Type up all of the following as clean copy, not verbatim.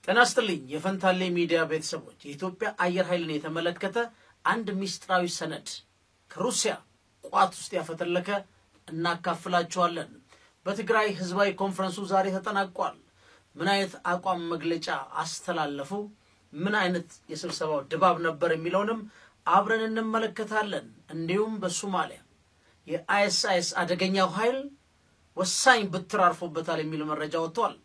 ተናስተልኝ የፈንታሌ ሚዲያ ቤተሰቦች የኢትዮጵያ አየር ኃይልን የተመለከተ አንድ ሚስጥራዊ ሰነድ ከሩሲያ ቋት ውስጥ ያፈተለከ እናካፍላችኋለን። በትግራይ ህዝባዊ ኮንፈረንሱ ዛሬ ተጠናቋል። ምን አይነት አቋም መግለጫ አስተላለፉ፣ ምን አይነት የስብሰባው ድባብ ነበር የሚለውንም አብረን እንመለከታለን። እንዲሁም በሶማሊያ የአይኤስአይኤስ አደገኛው ኃይል ወሳኝ ብትር አርፎበታል የሚል መረጃ ወጥቷል።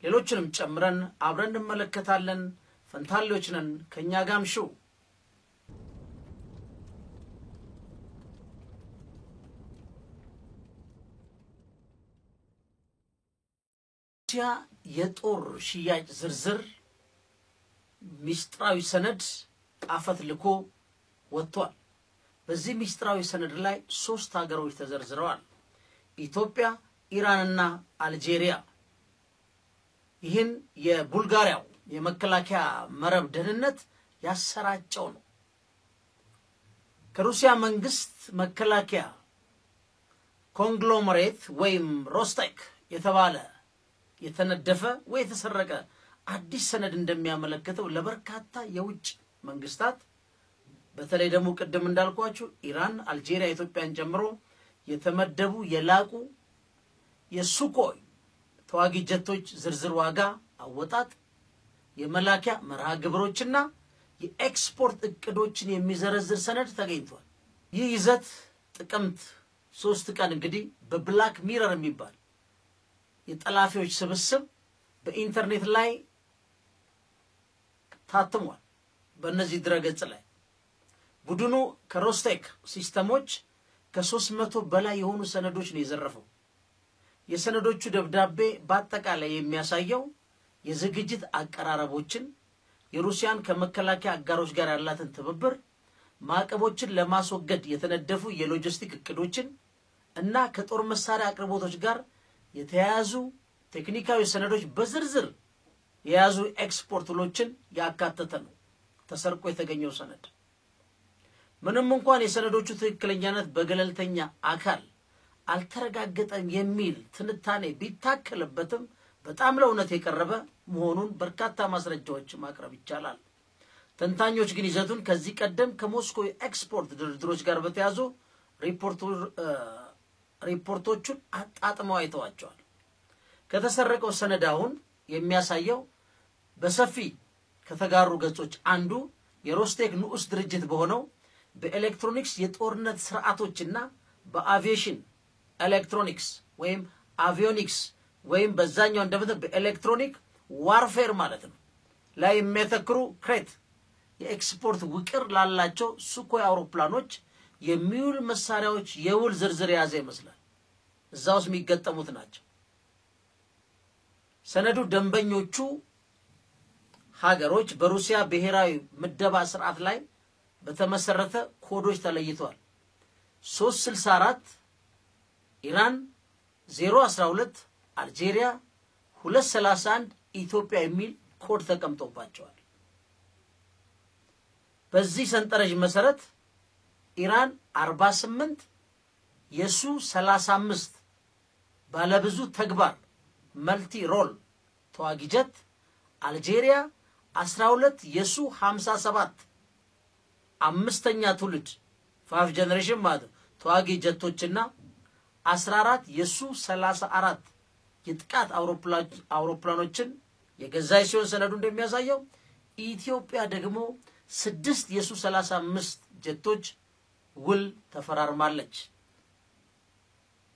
ሌሎችንም ጨምረን አብረን እንመለከታለን። ፈንታሌዎች ነን፣ ከኛ ጋር አምሹ። ሩሲያ የጦር ሽያጭ ዝርዝር ሚስጥራዊ ሰነድ አፈትልኮ ወጥቷል። በዚህ ሚስጥራዊ ሰነድ ላይ 3 ሀገሮች ተዘርዝረዋል። ኢትዮጵያ፣ ኢራንና አልጄሪያ። ይህን የቡልጋሪያው የመከላከያ መረብ ደህንነት ያሰራጨው ነው። ከሩሲያ መንግስት መከላከያ ኮንግሎመሬት ወይም ሮስቴክ የተባለ የተነደፈ ወይ የተሰረቀ አዲስ ሰነድ እንደሚያመለክተው ለበርካታ የውጭ መንግስታት በተለይ ደግሞ ቅድም እንዳልኳችሁ ኢራን፣ አልጄሪያ፣ ኢትዮጵያን ጨምሮ የተመደቡ የላቁ የሱኮይ ተዋጊ ጀቶች ዝርዝር ዋጋ አወጣጥ፣ የመላኪያ መርሃ ግብሮችና የኤክስፖርት እቅዶችን የሚዘረዝር ሰነድ ተገኝቷል። ይህ ይዘት ጥቅምት 3 ቀን እንግዲህ በብላክ ሚረር የሚባል የጠላፊዎች ስብስብ በኢንተርኔት ላይ ታትሟል። በእነዚህ ድረገጽ ላይ ቡድኑ ከሮስቴክ ሲስተሞች ከ300 በላይ የሆኑ ሰነዶች ነው የዘረፈው። የሰነዶቹ ደብዳቤ በአጠቃላይ የሚያሳየው የዝግጅት አቀራረቦችን፣ የሩሲያን ከመከላከያ አጋሮች ጋር ያላትን ትብብር፣ ማዕቀቦችን ለማስወገድ የተነደፉ የሎጂስቲክ እቅዶችን እና ከጦር መሳሪያ አቅርቦቶች ጋር የተያያዙ ቴክኒካዊ ሰነዶች በዝርዝር የያዙ ኤክስፖርት ውሎችን ያካተተ ነው ተሰርቆ የተገኘው ሰነድ። ምንም እንኳን የሰነዶቹ ትክክለኛነት በገለልተኛ አካል አልተረጋገጠም የሚል ትንታኔ ቢታከለበትም በጣም ለእውነት የቀረበ መሆኑን በርካታ ማስረጃዎች ማቅረብ ይቻላል። ተንታኞች ግን ይዘቱን ከዚህ ቀደም ከሞስኮ ኤክስፖርት ድርድሮች ጋር በተያዙ ሪፖርቶቹን አጣጥመው አይተዋቸዋል። ከተሰረቀው ሰነድ አሁን የሚያሳየው በሰፊ ከተጋሩ ገጾች አንዱ የሮስቴክ ንዑስ ድርጅት በሆነው በኤሌክትሮኒክስ የጦርነት ስርዓቶችና በአቪዬሽን ኤሌክትሮኒክስ ወይም አቪዮኒክስ ወይም በዛኛው እንደምት በኤሌክትሮኒክ ዋርፌር ማለት ነው ላይ የሚያተክሩ ክሬት የኤክስፖርት ውቅር ላላቸው ሱኮይ አውሮፕላኖች የሚውል መሳሪያዎች የውል ዝርዝር ያዘ ይመስላል። እዛውስ የሚገጠሙት ናቸው። ሰነዱ ደንበኞቹ ሀገሮች በሩሲያ ብሔራዊ ምደባ ስርዓት ላይ በተመሰረተ ኮዶች ተለይተዋል። 364 ኢራን፣ 012 አልጄሪያ፣ 231 ኢትዮጵያ የሚል ኮድ ተቀምጦባቸዋል። በዚህ ሰንጠረዥ መሰረት ኢራን 48 የሱ 35 ባለብዙ ተግባር መልቲ ሮል ተዋጊ ጀት፣ አልጄሪያ 12 የሱ 57 አምስተኛ ትውልድ 5 ጀነሬሽን ማለት ተዋጊ ጀቶችና 14 የሱ 34 የጥቃት አውሮፕላኖችን የገዛይ ሲሆን ሰነዱ እንደሚያሳየው ኢትዮጵያ ደግሞ 6 የሱ 35 ጀቶች ውል ተፈራርማለች።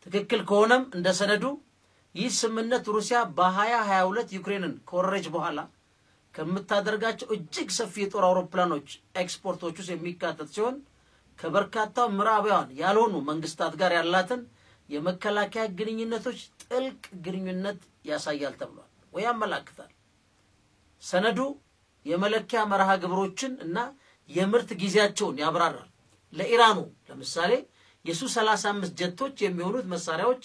ትክክል ከሆነም እንደ ሰነዱ ይህ ስምምነት ሩሲያ በ2022 ዩክሬንን ከወረረች በኋላ ከምታደርጋቸው እጅግ ሰፊ የጦር አውሮፕላኖች ኤክስፖርቶች ውስጥ የሚካተት ሲሆን ከበርካታው ምዕራባውያን ያልሆኑ መንግስታት ጋር ያላትን የመከላከያ ግንኙነቶች ጥልቅ ግንኙነት ያሳያል ተብሏል ወይ ያመለክታል። ሰነዱ የመለኪያ መርሃ ግብሮችን እና የምርት ጊዜያቸውን ያብራራል። ለኢራኑ ለምሳሌ የሱ 35 ጀቶች የሚሆኑት መሳሪያዎች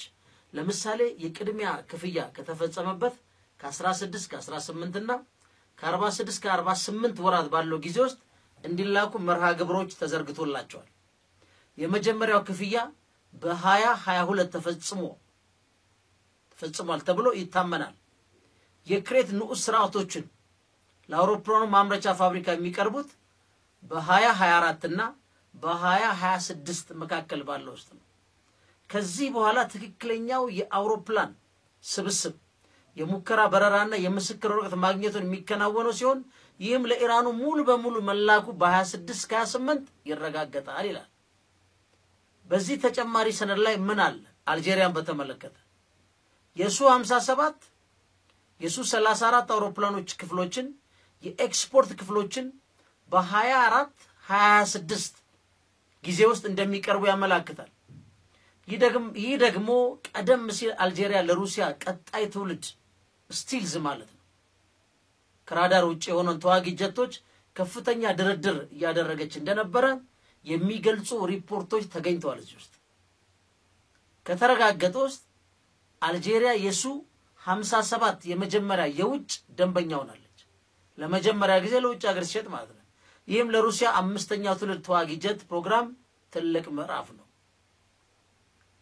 ለምሳሌ የቅድሚያ ክፍያ ከተፈጸመበት ከ16 ከ18 እና ከ46 ከ48 ወራት ባለው ጊዜ ውስጥ እንዲላኩ መርሃ ግብሮች ተዘርግቶላቸዋል። የመጀመሪያው ክፍያ በ2022 ተፈጽሟል ተብሎ ይታመናል። የክሬት ንዑስ ስርዓቶችን ለአውሮፕላኑ ማምረቻ ፋብሪካ የሚቀርቡት በ2024 እና በ2026 መካከል ባለው ውስጥ ነው። ከዚህ በኋላ ትክክለኛው የአውሮፕላን ስብስብ የሙከራ በረራና የምስክር ወረቀት ማግኘቱን የሚከናወነው ሲሆን ይህም ለኢራኑ ሙሉ በሙሉ መላኩ በ26-28 ይረጋገጣል ይላል። በዚህ ተጨማሪ ሰነድ ላይ ምን አለ? አልጄሪያን በተመለከተ የሱ 57 የሱ 34 አውሮፕላኖች ክፍሎችን የኤክስፖርት ክፍሎችን በ24-26 ጊዜ ውስጥ እንደሚቀርቡ ያመለክታል። ይህ ደግሞ ቀደም ሲል አልጄሪያ ለሩሲያ ቀጣይ ትውልድ ስቲልዝ ማለት ነው ከራዳር ውጪ የሆነን ተዋጊ ጀቶች ከፍተኛ ድርድር ያደረገች እንደነበረ የሚገልጹ ሪፖርቶች ተገኝተዋል። እዚህ ውስጥ ከተረጋገጠ ውስጥ አልጄሪያ የሱ 57 የመጀመሪያ የውጭ ደንበኛ ሆናለች። ለመጀመሪያ ጊዜ ለውጭ ሀገር ሲሸጥ ማለት ነው። ይህም ለሩሲያ 5ኛው ትውልድ ተዋጊ ጀት ፕሮግራም ትልቅ ምዕራፍ ነው።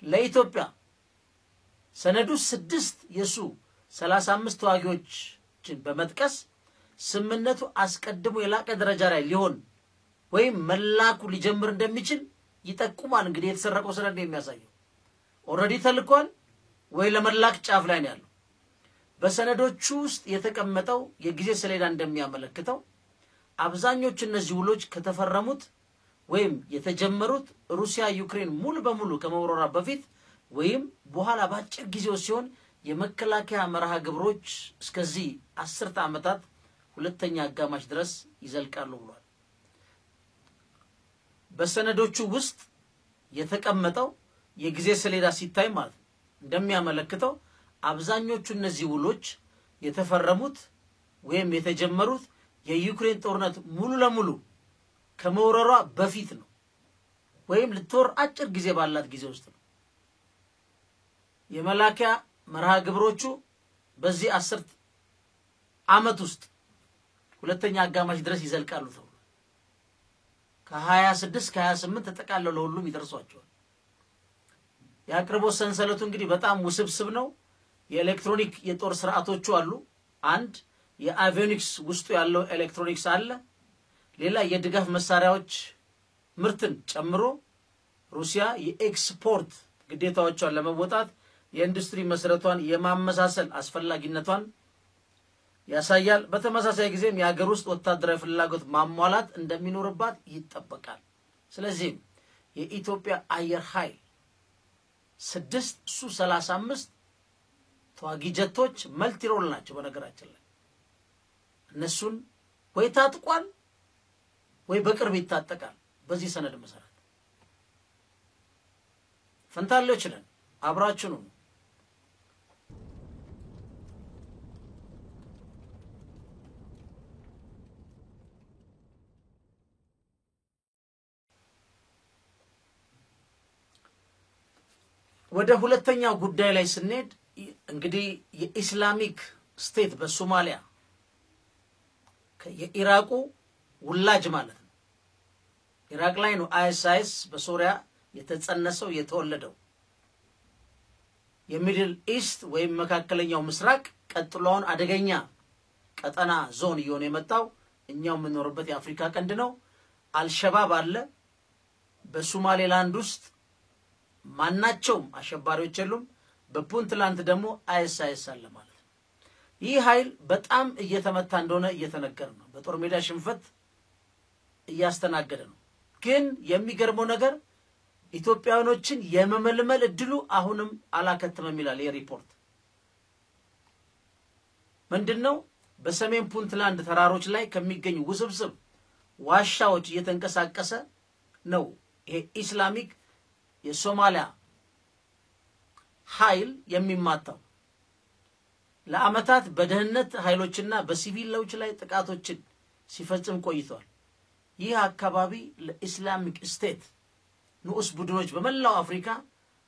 ለኢትዮጵያ ሰነዱ 6 የሱ 35 ተዋጊዎችን በመጥቀስ ስምነቱ አስቀድሞ የላቀ ደረጃ ላይ ሊሆን ወይም መላኩ ሊጀምር እንደሚችል ይጠቁማል። እንግዲህ የተሰረቀው ሰነድ የሚያሳየው ኦሬዲ ተልኳል ወይ ለመላክ ጫፍ ላይ ነው ያለው። በሰነዶቹ ውስጥ የተቀመጠው የጊዜ ሰሌዳ እንደሚያመለክተው አብዛኞቹ እነዚህ ውሎች ከተፈረሙት ወይም የተጀመሩት ሩሲያ ዩክሬን ሙሉ በሙሉ ከመወረራ በፊት ወይም በኋላ ባጭር ጊዜው ሲሆን የመከላከያ መርሃ ግብሮች እስከዚህ 10 ዓመታት ሁለተኛ አጋማሽ ድረስ ይዘልቃሉ ብሏል። በሰነዶቹ ውስጥ የተቀመጠው የጊዜ ሰሌዳ ሲታይ ማለት እንደሚያመለክተው አብዛኞቹ እነዚህ ውሎች የተፈረሙት ወይም የተጀመሩት የዩክሬን ጦርነት ሙሉ ለሙሉ ከመወረሯ በፊት ነው ወይም ልትወር አጭር ጊዜ ባላት ጊዜ ውስጥ ነው። የመላኪያ መርሃ ግብሮቹ በዚህ 10 ዓመት ውስጥ ሁለተኛ አጋማሽ ድረስ ይዘልቃሉ ተብሏል። ከ26-28 ተጠቃለው ለሁሉም ይደርሷቸዋል። የአቅርቦት ሰንሰለቱ እንግዲህ በጣም ውስብስብ ነው። የኤሌክትሮኒክ የጦር ስርዓቶቹ አሉ። አንድ የአቪዮኒክስ ውስጡ ያለው ኤሌክትሮኒክስ አለ። ሌላ የድጋፍ መሳሪያዎች ምርትን ጨምሮ ሩሲያ የኤክስፖርት ግዴታዎቿን ለመወጣት የኢንዱስትሪ መሰረቷን የማመሳሰል አስፈላጊነቷን ያሳያል። በተመሳሳይ ጊዜም የሀገር ውስጥ ወታደራዊ ፍላጎት ማሟላት እንደሚኖርባት ይጠበቃል። ስለዚህ የኢትዮጵያ አየር ኃይል 6 ሱ-35 ተዋጊ ጀቶች መልቲሮል ናቸው። በነገራችን ላይ እነሱን ወይ ታጥቋል ወይ በቅርብ ይታጠቃል። በዚህ ሰነድ መሰረት ፈንታሌዎች ነን። አብራችሁ ነው። ወደ ሁለተኛው ጉዳይ ላይ ስንሄድ እንግዲህ የኢስላሚክ ስቴት በሶማሊያ የኢራቁ ውላጅ ማለት ነው። ኢራቅ ላይ ነው አይኤስአይኤስ በሶሪያ የተጸነሰው የተወለደው። የሚድል ኢስት ወይም መካከለኛው ምስራቅ ቀጥሎውን አደገኛ ቀጠና ዞን እየሆነ የመጣው እኛው የምንኖርበት የአፍሪካ ቀንድ ነው። አልሸባብ አለ በሶማሌላንድ ውስጥ ማናቸውም አሸባሪዎች የሉም። በፑንትላንድ ደግሞ አይኤስአይኤስ አለ ማለት ነው። ይህ ኃይል በጣም እየተመታ እንደሆነ እየተነገረ ነው። በጦር ሜዳ ሽንፈት እያስተናገደ ነው። ግን የሚገርመው ነገር ኢትዮጵያውያኖችን የመመልመል እድሉ አሁንም አላከተመም ይላል የሪፖርት። ምንድነው? በሰሜን ፑንትላንድ ተራሮች ላይ ከሚገኙ ውስብስብ ዋሻዎች እየተንቀሳቀሰ ነው ይሄ ኢስላሚክ የሶማሊያ ኃይል የሚማታው። ለአመታት በደህንነት ኃይሎችና በሲቪሎች ላይ ጥቃቶችን ሲፈጽም ቆይቷል። ይህ አካባቢ ለኢስላሚክ ስቴት ንዑስ ቡድኖች በመላው አፍሪካ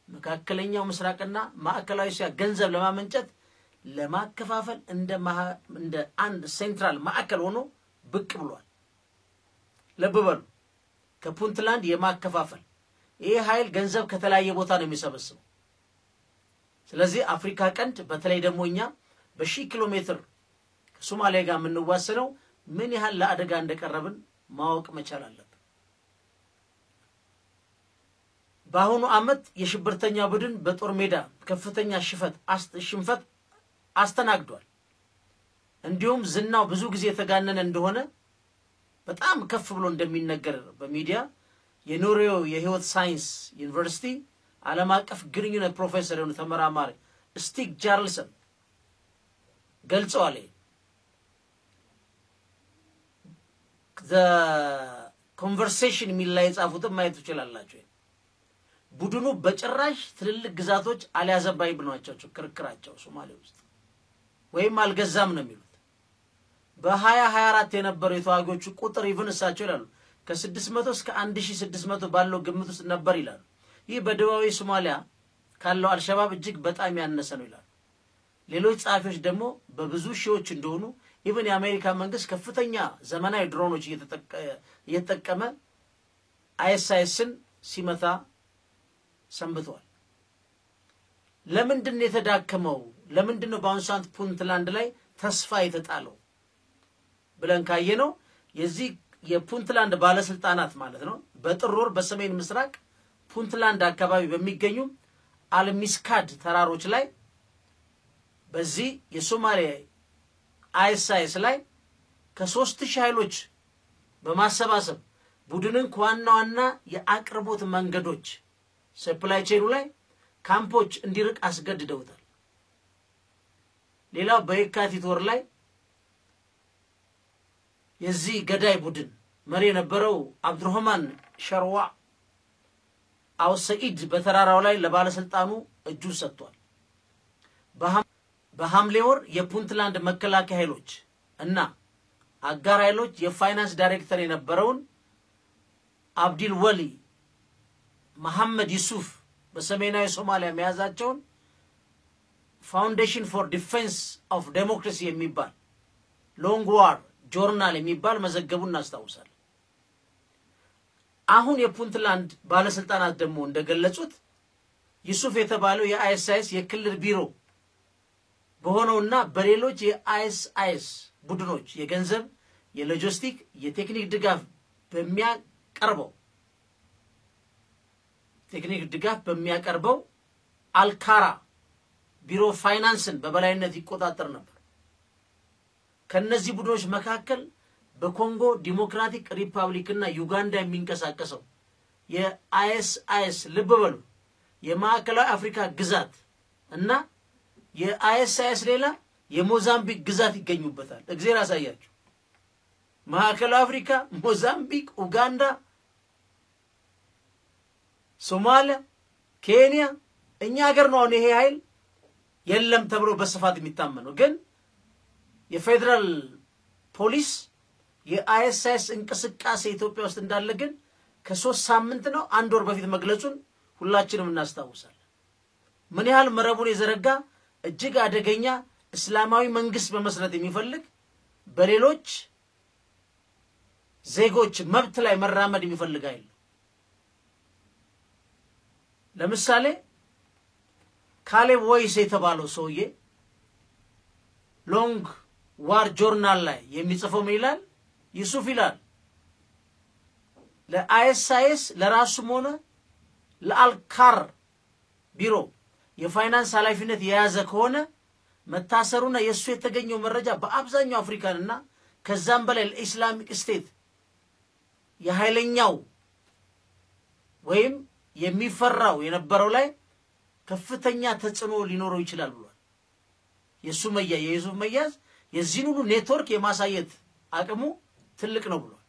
መካከለኛው ምስራቅና ማዕከላዊ እስያ ገንዘብ ለማመንጨት ለማከፋፈል እንደ አንድ ሴንትራል ማዕከል ሆኖ ብቅ ብሏል። ለበበሉ ከፑንትላንድ የማከፋፈል ይሄ ኃይል ገንዘብ ከተለያየ ቦታ ነው የሚሰበስበው። ስለዚህ አፍሪካ ቀንድ በተለይ ደግሞ እኛ በሺህ ኪሎ ሜትር ከሶማሊያ ጋር የምንዋሰነው ምን ያህል ለአደጋ እንደቀረብን ማወቅ መቻል አለብን። በአሁኑ ዓመት የሽብርተኛ ቡድን በጦር ሜዳ ከፍተኛ ሽንፈት አስተናግዷል። እንዲሁም ዝናው ብዙ ጊዜ የተጋነነ እንደሆነ በጣም ከፍ ብሎ እንደሚነገር በሚዲያ የኖርዌይ የህይወት ሳይንስ ዩኒቨርሲቲ ዓለም አቀፍ ግንኙነት ፕሮፌሰር የሆኑ ተመራማሪ ስቲግ ቻርልሰን ገልጸዋል። the conversation ሚል ላይ ጻፉት ማየት ይችላልላችሁ። ቡድኑ በጭራሽ ትልልቅ ግዛቶች አልያዘባይ ብሏቸው ክርክራቸው ሶማሌ ውስጥ ወይም አልገዛም ነው የሚሉት። በ2024 የነበረው የተዋጊዎቹ ቁጥር ይፈንሳቸው ይላሉ ከ600 እስከ 1600 ባለው ግምት ውስጥ ነበር ይላሉ። ይህ በደቡባዊ ሶማሊያ ካለው አልሸባብ እጅግ በጣም ያነሰ ነው ይላሉ። ሌሎች ጻፊዎች ደግሞ በብዙ ሺዎች እንደሆኑ ኢቭን የአሜሪካ መንግስት ከፍተኛ ዘመናዊ ድሮኖች እየተጠቀመ አይኤስአይስን ሲመታ ሰንብቷል። ለምንድን ነው የተዳከመው? ለምንድን ነው በአንሳንት ፑንትላንድ ላይ ተስፋ የተጣለው ብለን ካየነው የዚህ የፑንትላንድ ባለስልጣናት ማለት ነው በጥር ወር በሰሜን ምስራቅ ፑንትላንድ አካባቢ በሚገኙ አልሚስካድ ተራሮች ላይ በዚህ የሶማሊያ አይኤስአይስ ላይ ከ3000 ኃይሎች በማሰባሰብ ቡድንን ከዋናዋና የአቅርቦት መንገዶች ሰፕላይ ቼኑ ላይ ካምፖች እንዲርቅ አስገድደውታል። ሌላው በየካቲት ወር ላይ የዚህ ገዳይ ቡድን መሪ የነበረው አብዱርህማን ሸርዋ አውሰኢድ በተራራው ላይ ለባለስልጣኑ እጁን ሰጥቷል። በሐምሌ ወር የፑንትላንድ መከላከያ ኃይሎች እና አጋር ኃይሎች የፋይናንስ ዳይሬክተር የነበረውን አብዲል ወሊ መሐመድ ዩሱፍ በሰሜናዊ ሶማሊያ መያዛቸውን ፋውንዴሽን ፎር ዲፌንስ ኦፍ ዴሞክራሲ የሚባል ሎንግ ዋር ጆርናል የሚባል መዘገቡን እናስታውሳለን። አሁን የፑንትላንድ ባለስልጣናት ደግሞ እንደገለጹት ዩሱፍ የተባለው የአይኤስአይስ የክልል ቢሮ በሆነውና በሌሎች የአይኤስአይስ ቡድኖች የገንዘብ የሎጂስቲክ የቴክኒክ ድጋፍ በሚያቀርበው አልካራ ቢሮ ፋይናንስን በበላይነት ይቆጣጠር ነበር። ከነዚህ ቡድኖች መካከል በኮንጎ ዲሞክራቲክ ሪፐብሊክ እና ዩጋንዳ የሚንቀሳቀሰው የአይኤስአይስ ልብ በሉ የማዕከላዊ አፍሪካ ግዛት እና የአይኤስአይስ ሌላ የሞዛምቢክ ግዛት ይገኙበታል። እግዚአብሔር ያሳያችሁ። ማዕከላዊ አፍሪካ፣ ሞዛምቢክ፣ ኡጋንዳ፣ ሶማሊያ፣ ኬንያ እኛ ሀገር ነው። ይሄ ኃይል የለም ተብሎ በስፋት የሚታመነው ግን የፌደራል ፖሊስ የአይኤስአይስ እንቅስቃሴ ኢትዮጵያ ውስጥ እንዳለ ግን ከ3 ሳምንት ነው 1 ወር በፊት መግለጹን ሁላችንም እናስታውሳለን። ምን ያህል መረቡን የዘረጋ እጅግ አደገኛ እስላማዊ መንግስት በመስረት የሚፈልግ በሌሎች ዜጎች መብት ላይ መራመድ የሚፈልግ አይደለም። ለምሳሌ ካሌብ ወይስ የተባለው ሰውዬ ሎንግ ዋር ጆርናል ላይ የሚጽፈው ምን ይላል? ዩሱፍ ይላል ለአይኤስአይስ ለራሱም ሆነ ለአልካር ቢሮ የፋይናንስ ኃላፊነት የያዘ ከሆነ መታሰሩና የሱ የተገኘው መረጃ በአብዛኛው አፍሪካንና ከዛም በላይ ለኢስላሚክ ስቴት የኃይለኛው ወይም የሚፈራው የነበረው ላይ ከፍተኛ ተጽዕኖ ሊኖረው ይችላል ብሏል። የዩሱፍ መያዝ የዚህን ሁሉ ኔትወርክ የማሳየት አቅሙ ትልቅ ነው ብሏል።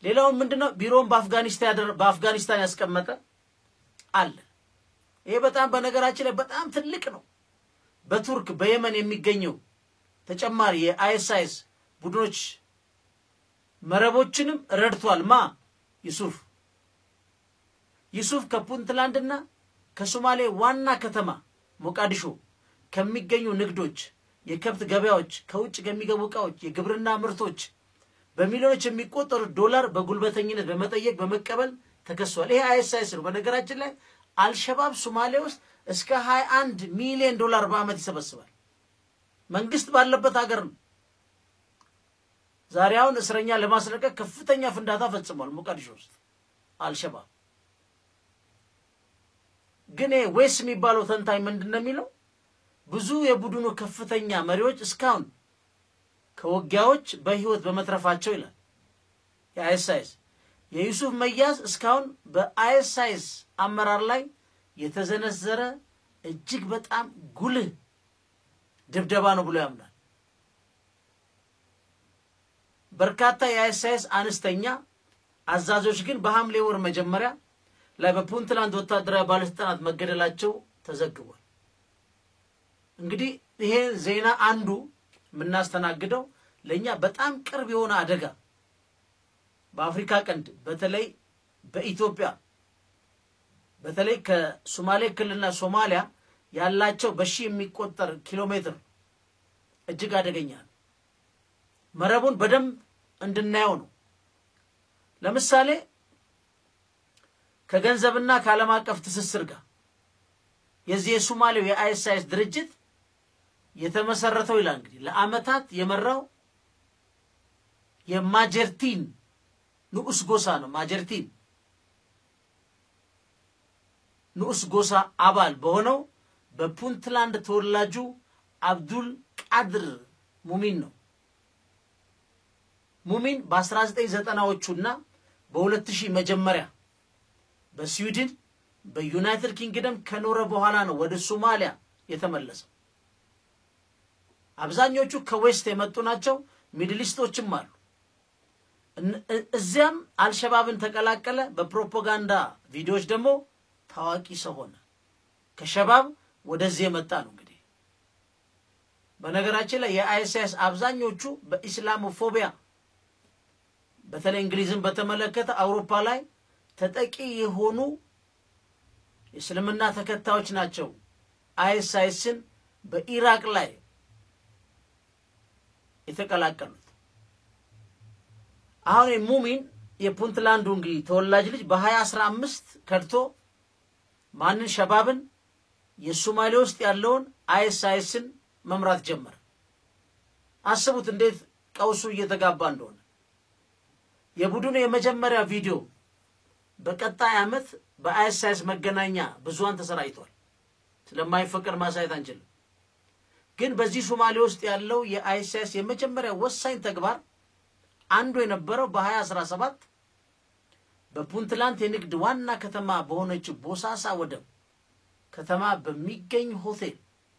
ሌላው ምንድነው? ቢሮን በአፍጋኒስታን ያስቀመጠ አለ። ይሄ በጣም በነገራችን ላይ በጣም ትልቅ ነው። በቱርክ በየመን የሚገኘው ተጨማሪ የአይኤስአይስ ቡድኖች መረቦችንም ረድቷል። ዩሱፍ ከፑንትላንድና ከሶማሌ ዋና ከተማ ሞቃዲሾ ከሚገኙ ንግዶች፣ የከብት ገበያዎች፣ ከውጭ ከሚገቡ ዕቃዎች፣ የግብርና ምርቶች በሚሊዮኖች የሚቆጠሩ ዶላር በጉልበተኝነት በመጠየቅ በመቀበል ተከሷል። ይሄ አይኤስአይስ ነው። በነገራችን ላይ አልሸባብ ሶማሌ ውስጥ እስከ 21 ሚሊዮን ዶላር በአመት ይሰበስባል። መንግስት ባለበት ሀገር ነው። ዛሬውን እስረኛ ለማስለቀቅ ከፍተኛ ፍንዳታ ፈጽሟል ሞቃዲሾ ውስጥ አልሸባብ። ግን ዌስ የሚባለው ተንታኝ ምንድነው የሚለው? ብዙ የቡድኑ ከፍተኛ መሪዎች እስካሁን ከውጊያዎች በህይወት በመትረፋቸው ይላል የአይኤስአይኤስ የዩሱፍ መያዝ እስካሁን በአይኤስአይኤስ አመራር ላይ የተዘነዘረ እጅግ በጣም ጉልህ ድብደባ ነው ብሎ ያምናል። በርካታ የአይኤስአይኤስ አነስተኛ አዛዦች ግን በሐምሌ ወር መጀመሪያ ላይ በፑንትላንድ ወታደራዊ ባለስልጣናት መገደላቸው ተዘግቧል። እንግዲህ ይሄ ዜና አንዱ ምናስተናግደው ለኛ በጣም ቅርብ የሆነ አደጋ በአፍሪካ ቀንድ በተለይ በኢትዮጵያ በተለይ ከሶማሌ ክልልና ሶማሊያ ያላቸው በሺ የሚቆጠር ኪሎሜትር እጅግ አደገኛ ነው። መረቡን በደንብ እንድናየው ነው። ለምሳሌ ከገንዘብና ከዓለም አቀፍ ትስስር ጋር የዚህ የሶማሌው የአይኤስአይኤስ ድርጅት የተመሰረተው ይላል እንግዲህ ለአመታት የመራው የማጀርቲን ንዑስ ጎሳ ነው። ማጀርቲን ንዑስ ጎሳ አባል በሆነው በፑንትላንድ ተወላጁ አብዱል ቃድር ሙሚን ነው። ሙሚን በ1990ዎቹና በ2000 መጀመሪያ በስዊድን በዩናይትድ ኪንግደም ከኖረ በኋላ ነው ወደ ሶማሊያ የተመለሰው። አብዛኞቹ ከዌስት የመጡ ናቸው። ሚድሊስቶችም አሉ። እዚያም አልሸባብን ተቀላቀለ። በፕሮፓጋንዳ ቪዲዮዎች ደግሞ ታዋቂ ሰው ሆነ። ከሸባብ ወደዚህ የመጣ ነው። እንግዲህ በነገራችን ላይ የአይኤስአይኤስ አብዛኞቹ በኢስላሞፎቢያ በተለይ እንግሊዝን በተመለከተ አውሮፓ ላይ ተጠቂ የሆኑ እስልምና ተከታዮች ናቸው። አይኤስአይኤስን በኢራቅ ላይ የተቀላቀሉት። አሁን ሙሚን የፑንትላንዱ እንግዲህ ተወላጅ ልጅ በ2015 ከድቶ ማንን ሸባብን የሶማሌ ውስጥ ያለውን አይኤስአይኤስን መምራት ጀመረ። አስቡት እንዴት ቀውሱ እየተጋባ እንደሆነ። የቡድኑ የመጀመሪያ ቪዲዮ በቀጣይ አመት በአይኤስአይኤስ መገናኛ ብዙሃን ተሰራጭቷል። ስለማይፈቀድ ማሳየት አንችልም። ግን በዚህ ሶማሌ ውስጥ ያለው የአይኤስአይኤስ የመጀመሪያ ወሳኝ ተግባር አንዱ የነበረው በ2017 በፑንትላንድ የንግድ ዋና ከተማ በሆነችው ቦሳሳ ወደብ ከተማ በሚገኝ ሆቴል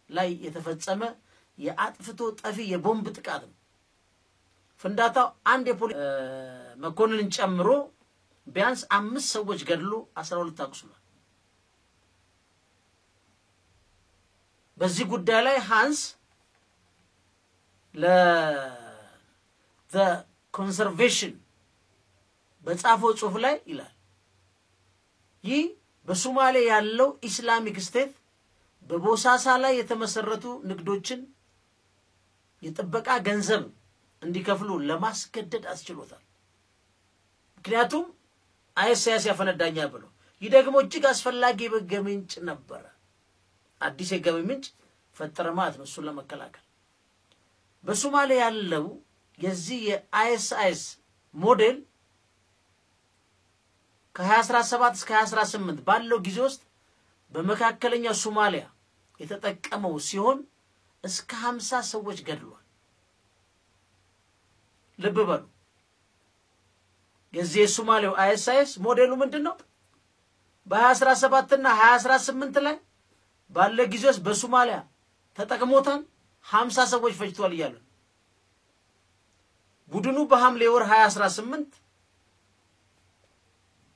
ላይ የተፈጸመ የአጥፍቶ ጠፊ የቦምብ ጥቃት ነው። ፍንዳታው አንድ የፖሊስ መኮንንን ጨምሮ ቢያንስ 5 ሰዎች ገድሎ 12 አቁስሏል። በዚህ ጉዳይ ላይ ሃንስ the conservation በጻፈው ጽሁፍ ላይ ይላል ይህ በሶማሌ ያለው ኢስላሚክ ስቴት በቦሳሳ ላይ የተመሰረቱ ንግዶችን የጥበቃ ገንዘብ እንዲከፍሉ ለማስገደድ አስችሎታል። ምክንያቱም አይኤስአይኤስ ያፈነዳኛ ብሎ ይህ ደግሞ እጅግ አስፈላጊ የገቢ ምንጭ ነበር። አዲስ የገቢ ምንጭ ፈጠረ ማለት ነው እሱን ለመከላከል። በሶማሌ ያለው የዚህ የአይኤስአይኤስ ሞዴል ከ2017 እስከ 2018 ባለው ጊዜ ውስጥ በመካከለኛ ሶማሊያ የተጠቀመው ሲሆን እስከ 50 ሰዎች ገድሏል። ልብ በሉ። የዚህ የሶማሌው አይኤስአይኤስ ሞዴሉ ምንድነው? በ2017 እና 2018 ላይ ባለ ጊዜ ውስጥ በሶማሊያ ተጠቅሞታል 50 ሰዎች ፈጅቷል ይላል። ቡድኑ በሐምሌ ወር 2018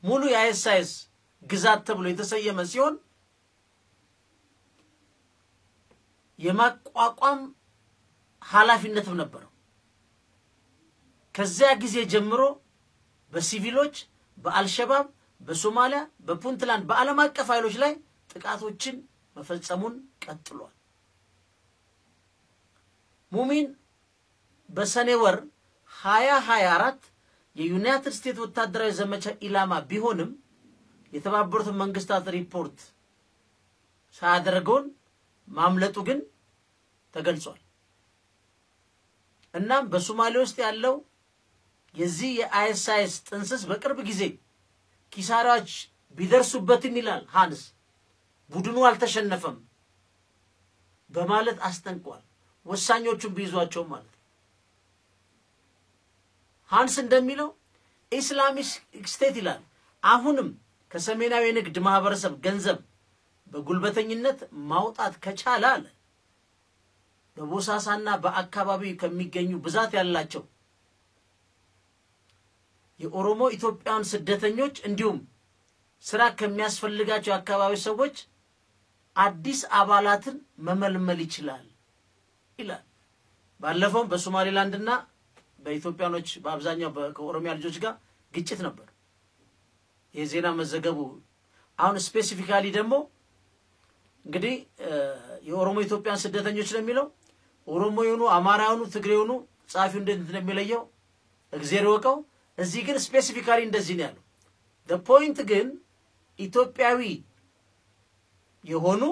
ሙሉ የአይኤስአይኤስ ግዛት ተብሎ የተሰየመ ሲሆን የማቋቋም ኃላፊነትም ነበረው። ከዚያ ጊዜ ጀምሮ በሲቪሎች በአልሸባብ በሶማሊያ በፑንትላንድ በዓለም አቀፍ ኃይሎች ላይ ጥቃቶችን መፈጸሙን ቀጥሏል። ሙሚን በሰኔ ወር 2024 የዩናይትድ ስቴትስ ወታደራዊ ዘመቻ ኢላማ ቢሆንም የተባበሩት መንግስታት ሪፖርት ሳያደርገውን ማምለጡ ግን ተገልጿል። እናም በሶማሌ ውስጥ ያለው የዚህ የአይኤስአይኤስ ጥንስስ በቅርብ ጊዜ ኪሳራዎች ቢደርሱበትም ይላል ሃንስ ቡድኑ አልተሸነፈም በማለት አስጠንቅቋል። ወሳኞቹን ቢይዟቸው ማለት ሃንስ እንደሚለው ኢስላሚክ ስቴት ይላል አሁንም ከሰሜናዊ ንግድ ማህበረሰብ ገንዘብ በጉልበተኝነት ማውጣት ከቻለ አለ በቦሳሳና በአካባቢው ከሚገኙ ብዛት ያላቸው የኦሮሞ ኢትዮጵያን ስደተኞች እንዲሁም ስራ ከሚያስፈልጋቸው አካባቢ ሰዎች አዲስ አባላትን መመልመል ይችላል ይላል። ባለፈው በሶማሊላንድና በኢትዮጵያኖች በአብዛኛው ከኦሮሚያ ልጆች ጋር ግጭት ነበር የዜና መዘገቡ። አሁን ስፔሲፊካሊ ደግሞ እንግዲህ የኦሮሞ ኢትዮጵያን ስደተኞች ነው የሚለው ኦሮሞ የሆኑ አማራ የሆኑ ትግሬ የሆኑ ጻፊው እንደሚለየው እግዚአብሔር ወቀው እዚህ ግን ስፔሲፊካሊ እንደዚህ ነው ያለው። the point ግን ኢትዮጵያዊ የሆኑ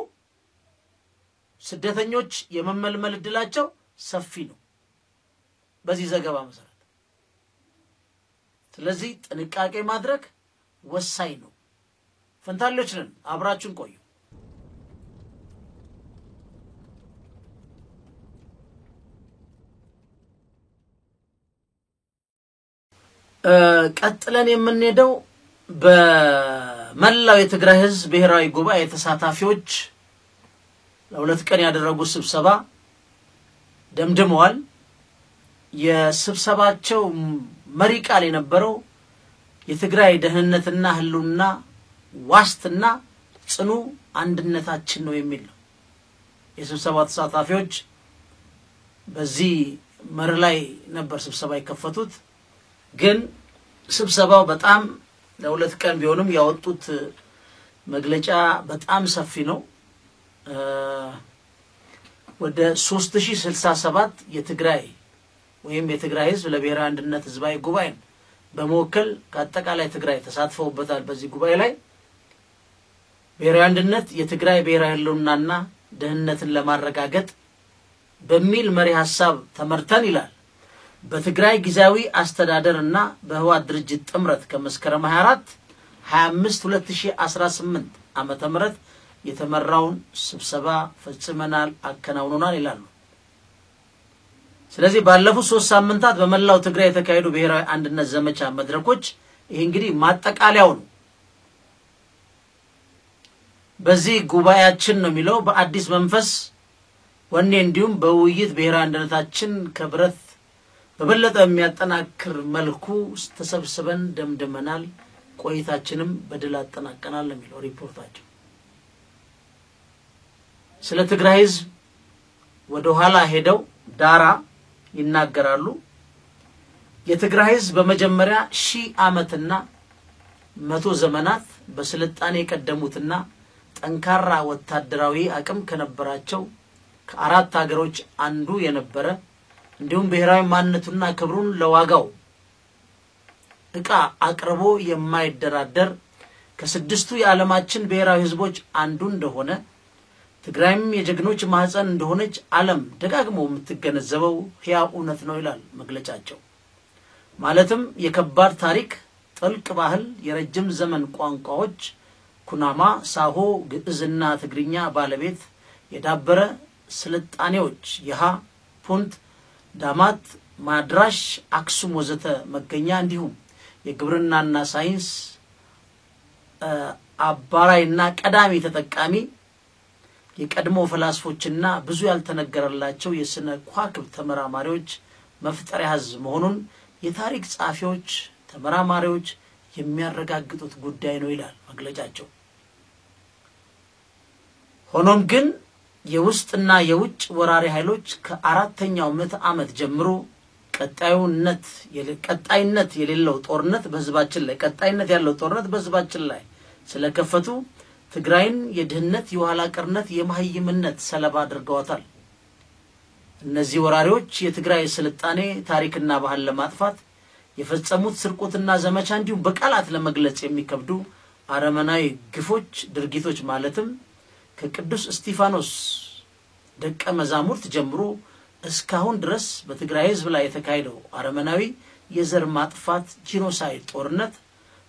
ስደተኞች የመመልመል እድላቸው ሰፊ ነው በዚህ ዘገባ መሰረት። ስለዚህ ጥንቃቄ ማድረግ ወሳኝ ነው። ፈንታሌዎች ነን፣ አብራችሁን ቆዩ። ቀጥለን የምንሄደው በመላው የትግራይ ህዝብ ብሔራዊ ጉባኤ ተሳታፊዎች ለሁለት ቀን ያደረጉት ስብሰባ ደምድመዋል። የስብሰባቸው መሪ ቃል የነበረው የትግራይ ደህንነትና ህልውና ዋስትና ጽኑ አንድነታችን ነው የሚል ነው። የስብሰባው ተሳታፊዎች በዚህ መር ላይ ነበር ስብሰባ የከፈቱት። ግን ስብሰባው በጣም ለሁለት ቀን ቢሆንም ያወጡት መግለጫ በጣም ሰፊ ነው። ወደ 3067 የትግራይ ወይም የትግራይ ህዝብ ለብሔራዊ አንድነት ህዝባዊ ጉባኤ በመወከል ከአጠቃላይ ትግራይ ተሳትፈውበታል። በዚህ ጉባኤ ላይ ብሔራዊ አንድነት የትግራይ ብሔራዊ ህልውናና ደህንነትን ለማረጋገጥ በሚል መሪ ሐሳብ ተመርተን ይላል በትግራይ ጊዜያዊ አስተዳደርና በህወሓት ድርጅት ጥምረት ከመስከረም 24 25 2018 ዓመተ ምህረት የተመራውን ስብሰባ ፈጽመናል አከናውነናል ይላሉ። ስለዚህ ባለፉት 3 ሳምንታት በመላው ትግራይ የተካሄዱ ብሔራዊ አንድነት ዘመቻ መድረኮች ይሄ እንግዲህ ማጠቃለያው ነው። በዚህ ጉባኤያችን ነው የሚለው በአዲስ መንፈስ ወኔ እንዲሁም በውይይት ብሔራዊ አንድነታችን ከብረት በበለጠ የሚያጠናክር መልኩ ተሰብስበን ደምድመናል፣ ቆይታችንም በድል አጠናቀናል የሚለው ሪፖርታቸው። ስለ ትግራይ ህዝብ ወደ ኋላ ሄደው ዳራ ይናገራሉ። የትግራይ ህዝብ በመጀመሪያ 1000 ዓመትና 100 ዘመናት በስልጣኔ የቀደሙትና ጠንካራ ወታደራዊ አቅም ከነበራቸው ከአራት ሀገሮች አንዱ የነበረ እንዲሁም ብሔራዊ ማንነቱና ክብሩን ለዋጋው እቃ አቅርቦ የማይደራደር ከስድስቱ የዓለማችን ብሔራዊ ህዝቦች አንዱ እንደሆነ ትግራይም የጀግኖች ማህፀን እንደሆነች ዓለም ደጋግሞ የምትገነዘበው ሕያው እውነት ነው ይላል መግለጫቸው። ማለትም የከባድ ታሪክ፣ ጥልቅ ባህል፣ የረጅም ዘመን ቋንቋዎች ኩናማ፣ ሳሆ፣ ግዕዝና ትግርኛ ባለቤት የዳበረ ስልጣኔዎች የሃ፣ ፑንት፣ ዳማት፣ ማድራሽ፣ አክሱም ወዘተ መገኛ እንዲሁም የግብርናና ሳይንስ አባራይና ቀዳሚ ተጠቃሚ የቀድሞ ፈላስፎችና ብዙ ያልተነገረላቸው የስነ ኳክብ ተመራማሪዎች መፍጠሪያ ህዝብ መሆኑን የታሪክ ጻፊዎች ተመራማሪዎች የሚያረጋግጡት ጉዳይ ነው ይላል መግለጫቸው። ሆኖም ግን የውስጥና የውጭ ወራሪ ኃይሎች ከአራተኛው ምዕተ ዓመት ጀምሮ ቀጣይነት የሌለው ጦርነት በህዝባችን ላይ ስለከፈቱ ትግራይን የድህነት የኋላ ቀርነት የማህይምነት ሰለባ አድርገዋታል። እነዚህ ወራሪዎች የትግራይ ስልጣኔ ታሪክና ባህል ለማጥፋት የፈጸሙት ስርቆትና ዘመቻ እንዲሁም በቃላት ለመግለጽ የሚከብዱ አረመናዊ ግፎች ድርጊቶች ማለትም ከቅዱስ እስጢፋኖስ ደቀ መዛሙርት ጀምሮ እስካሁን ድረስ በትግራይ ህዝብ ላይ የተካሄደው አረመናዊ የዘር ማጥፋት ጂኖሳይድ ጦርነት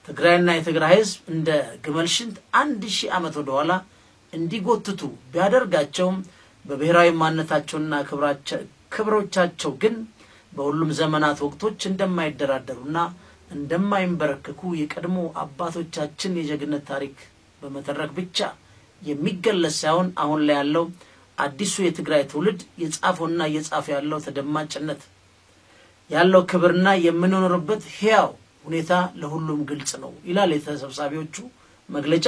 ትግራይና የትግራይ ህዝብ እንደ ግመልሽንት 1000 ዓመት ወደ ኋላ እንዲጎትቱ ቢያደርጋቸው በብሔራዊ ማንነታቸውና ክብሮቻቸው ግን በሁሉም ዘመናት ወቅቶች እንደማይደራደሩና እንደማይንበረከኩ የቀድሞ አባቶቻችን የጀግነት ታሪክ በመተረክ ብቻ የሚገለጽ ሳይሆን አሁን ላይ ያለው አዲሱ የትግራይ ትውልድ የጻፈውና እየጻፈ ያለው ተደማጭነት ያለው ክብርና የምንኖርበት ህያው ሁኔታ ለሁሉም ግልጽ ነው ይላል የተሰብሳቢዎቹ መግለጫ።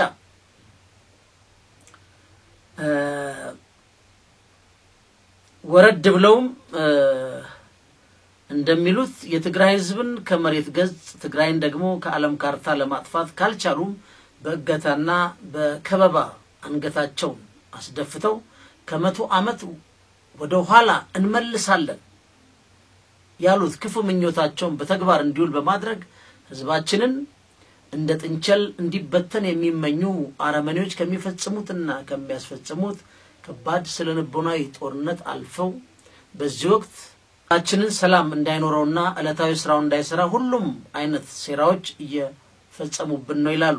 ወረድ ብለውም እንደሚሉት የትግራይ ህዝብን ከመሬት ገጽ ትግራይን ደግሞ ከዓለም ካርታ ለማጥፋት ካልቻሉም በእገታና በከበባ አንገታቸውን አስደፍተው ከመቶ ዓመት ወደ ኋላ እንመልሳለን ያሉት ክፉ ምኞታቸውን በተግባር እንዲውል በማድረግ ህዝባችንን እንደ ጥንቸል እንዲበተን የሚመኙ አረመኔዎች ከሚፈጽሙትና ከሚያስፈጽሙት ከባድ ስለልቦናዊ ጦርነት አልፈው በዚህ ወቅት አችንን ሰላም እንዳይኖርውና ዕለታዊ ስራው እንዳይሰራ ሁሉም አይነት ሴራዎች እየፈጸሙብን ነው ይላሉ።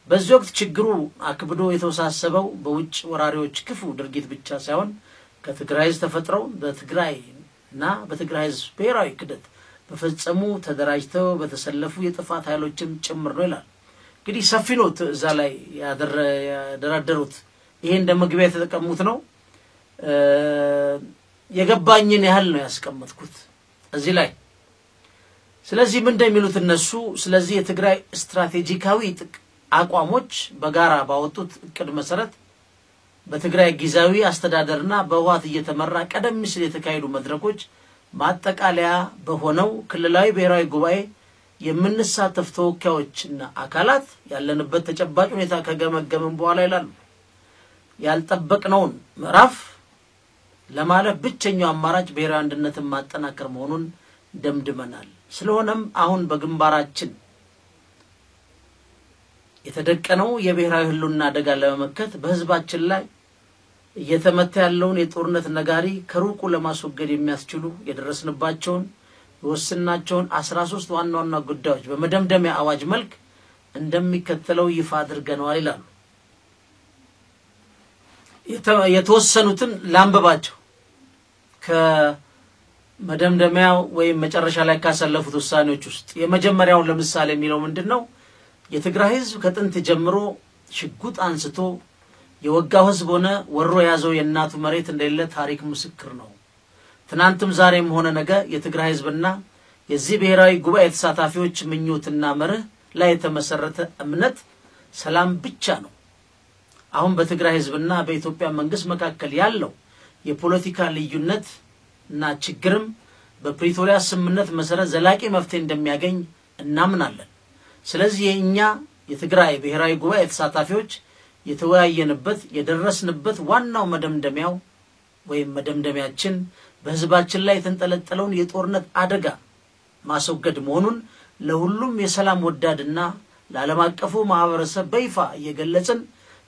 በዚህ ወቅት ችግሩ አክብዶ የተወሳሰበው በውጭ ወራሪዎች ክፉ ድርጊት ብቻ ሳይሆን ከትግራይ ተፈጥረው በትግራይና በትግራይ ብሔራዊ ክደት በፈጸሙ ተደራጅተው በተሰለፉ የጥፋት ኃይሎችም ጭምር ነው ይላል። እንግዲህ ሰፊ ነው እዛ ላይ ያደረደሩት። ይሄ እንደ መግቢያ የተጠቀሙት ነው። የገባኝን ያህል ነው ያስቀመጥኩት እዚህ ላይ። ስለዚህ ምን እንደሚሉት እነሱ ስለዚህ የትግራይ ስትራቴጂካዊ አቋሞች በጋራ ባወጡት እቅድ መሰረት በትግራይ ጊዜያዊ አስተዳደርና በህወሓት እየተመራ ቀደም ሲል የተካሄዱ መድረኮች ማጠቃለያ በሆነው ክልላዊ ብሔራዊ ጉባኤ የምንሳተፍ ተወካዮችና አካላት ያለንበት ተጨባጭ ሁኔታ ከገመገመን በኋላ ይላሉ ያልጠበቅነውን ምዕራፍ ለማለፍ ብቸኛው አማራጭ ብሔራዊ አንድነትን ማጠናከር መሆኑን ደምድመናል። ስለሆነም አሁን በግንባራችን የተደቀነው የብሔራዊ ህልውና አደጋ ለመመከት በህዝባችን ላይ እየተመታ ያለውን የጦርነት ነጋሪ ከሩቁ ለማስወገድ የሚያስችሉ የደረስንባቸውን የወሰናቸውን 13 ዋና ዋና ጉዳዮች በመደምደሚያ አዋጅ መልክ እንደሚከተለው ይፋ አድርገናል ይላሉ። የተወሰኑትን ላንብባቸው። ከመደምደሚያው ወይም መጨረሻ ላይ ካሰለፉት ውሳኔዎች ውስጥ የመጀመሪያው ለምሳሌ የሚለው ምንድነው? የትግራይ ህዝብ ከጥንት ጀምሮ ሽጉጥ አንስቶ የወጋው ህዝብ ሆነ ወሮ ያዘው የናቱ መሬት እንደሌለ ታሪክ ምስክር ነው። ትናንትም ዛሬም ሆነ ነገ የትግራይ ህዝብና የዚህ ብሔራዊ ጉባኤ ተሳታፊዎች ምኞትና መርህ ላይ የተመሰረተ እምነት ሰላም ብቻ ነው። አሁን በትግራይ ህዝብና በኢትዮጵያ መንግስት መካከል ያለው የፖለቲካ ልዩነትና ችግርም በፕሪቶሪያ ስምምነት መሰረት ዘላቂ መፍትሄ እንደሚያገኝ እናምናለን። ስለዚህ የኛ የትግራይ ብሔራዊ ጉባኤ ተሳታፊዎች የተወያየንበት የደረስንበት ዋናው መደምደሚያው ወይም መደምደሚያችን በህዝባችን ላይ የተንጠለጠለውን የጦርነት አደጋ ማስወገድ መሆኑን ለሁሉም የሰላም ወዳድና ለዓለም አቀፉ ማህበረሰብ በይፋ እየገለጽን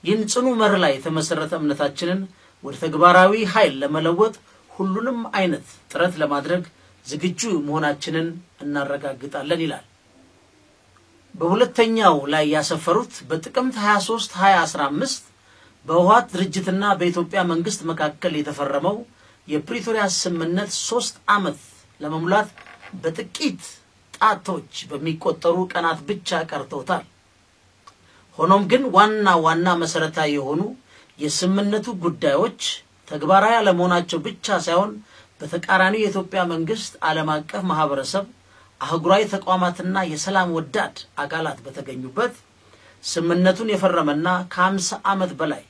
ይህን ጽኑ መርህ ላይ የተመሰረተ እምነታችንን ወደ ተግባራዊ ኃይል ለመለወጥ ሁሉንም አይነት ጥረት ለማድረግ ዝግጁ መሆናችንን እናረጋግጣለን ይላል። በሁለተኛው ላይ ያሰፈሩት በጥቅምት 23 2015 በህወሓት ድርጅትና በኢትዮጵያ መንግስት መካከል የተፈረመው የፕሪቶሪያ ስምምነት 3 ዓመት ለመሙላት በጥቂት ጣቶች በሚቆጠሩ ቀናት ብቻ ቀርተውታል። ሆኖም ግን ዋና መሰረታዊ የሆኑ የስምምነቱ ጉዳዮች ተግባራዊ ያለመሆናቸው ብቻ ሳይሆን በተቃራኒው የኢትዮጵያ መንግስት ዓለም አቀፍ ማህበረሰብ አህጉራዊ ተቋማትና የሰላም ወዳድ አካላት በተገኙበት ስምምነቱን የፈረመና ከ50 ዓመት በላይ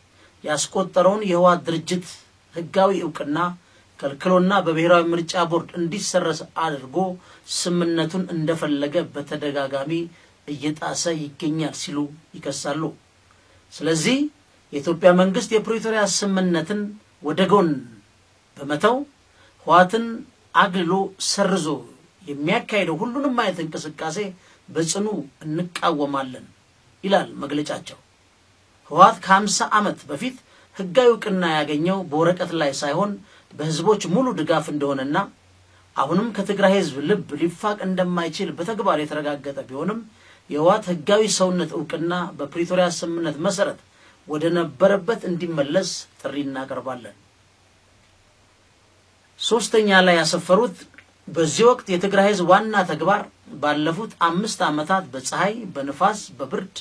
ያስቆጠረውን የህወሓት ድርጅት ህጋዊ ዕውቅና ከልክሎና በብሔራዊ ምርጫ ቦርድ እንዲሰረዝ አድርጎ ስምምነቱን እንደፈለገ በተደጋጋሚ እየጣሰ ይገኛል ሲሉ ይከሳሉ። ስለዚህ የኢትዮጵያ መንግስት የፕሪቶሪያ ስምምነትን ወደጎን በመተው ህወሓትን አግልሎ ሰርዞ የሚያካሂደው ሁሉንም አይነት እንቅስቃሴ በጽኑ እንቃወማለን ይላል መግለጫቸው። ህወሓት ከ50 ዓመት በፊት ህጋዊ ዕውቅና ያገኘው በወረቀት ላይ ሳይሆን በህዝቦች ሙሉ ድጋፍ እንደሆነና አሁንም ከትግራይ ህዝብ ልብ ሊፋቅ እንደማይችል በተግባር የተረጋገጠ ቢሆንም የህወሓት ህጋዊ ሰውነት ዕውቅና በፕሪቶሪያ ስምምነት መሰረት ወደ ነበረበት እንዲመለስ ጥሪ እናቀርባለን። ሶስተኛ ላይ ያሰፈሩት በዚህ ወቅት የትግራይ ህዝብ ዋና ተግባር ባለፉት 5 ዓመታት በፀሐይ በንፋስ በብርድ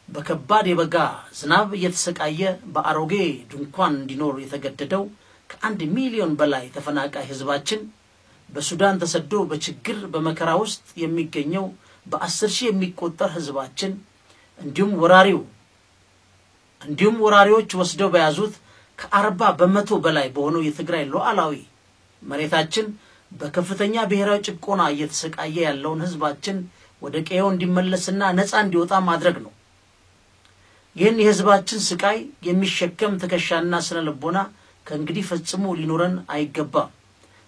በከባድ የበጋ ዝናብ እየተሰቃየ በአሮጌ ድንኳን እንዲኖር የተገደደው ከ1 ሚሊዮን በላይ ተፈናቃይ ህዝባችን በሱዳን ተሰዶ በችግር በመከራ ውስጥ የሚገኘው በ10 ሺህ የሚቆጠር ህዝባችን እንዲሁም ወራሪዎች ወስደው በያዙት ከ40 በመቶ በላይ በሆነው የትግራይ ሉዓላዊ መሬታችን በከፍተኛ ብሔራዊ ጭቆና እየተሰቃየ ያለውን ህዝባችን ወደ ቀዬው እንዲመለስና ነፃ እንዲወጣ ማድረግ ነው። ይህን የህዝባችን ስቃይ የሚሸከም ተከሻና ስነ ልቦና ከእንግዲህ ፈጽሞ ሊኖረን አይገባም።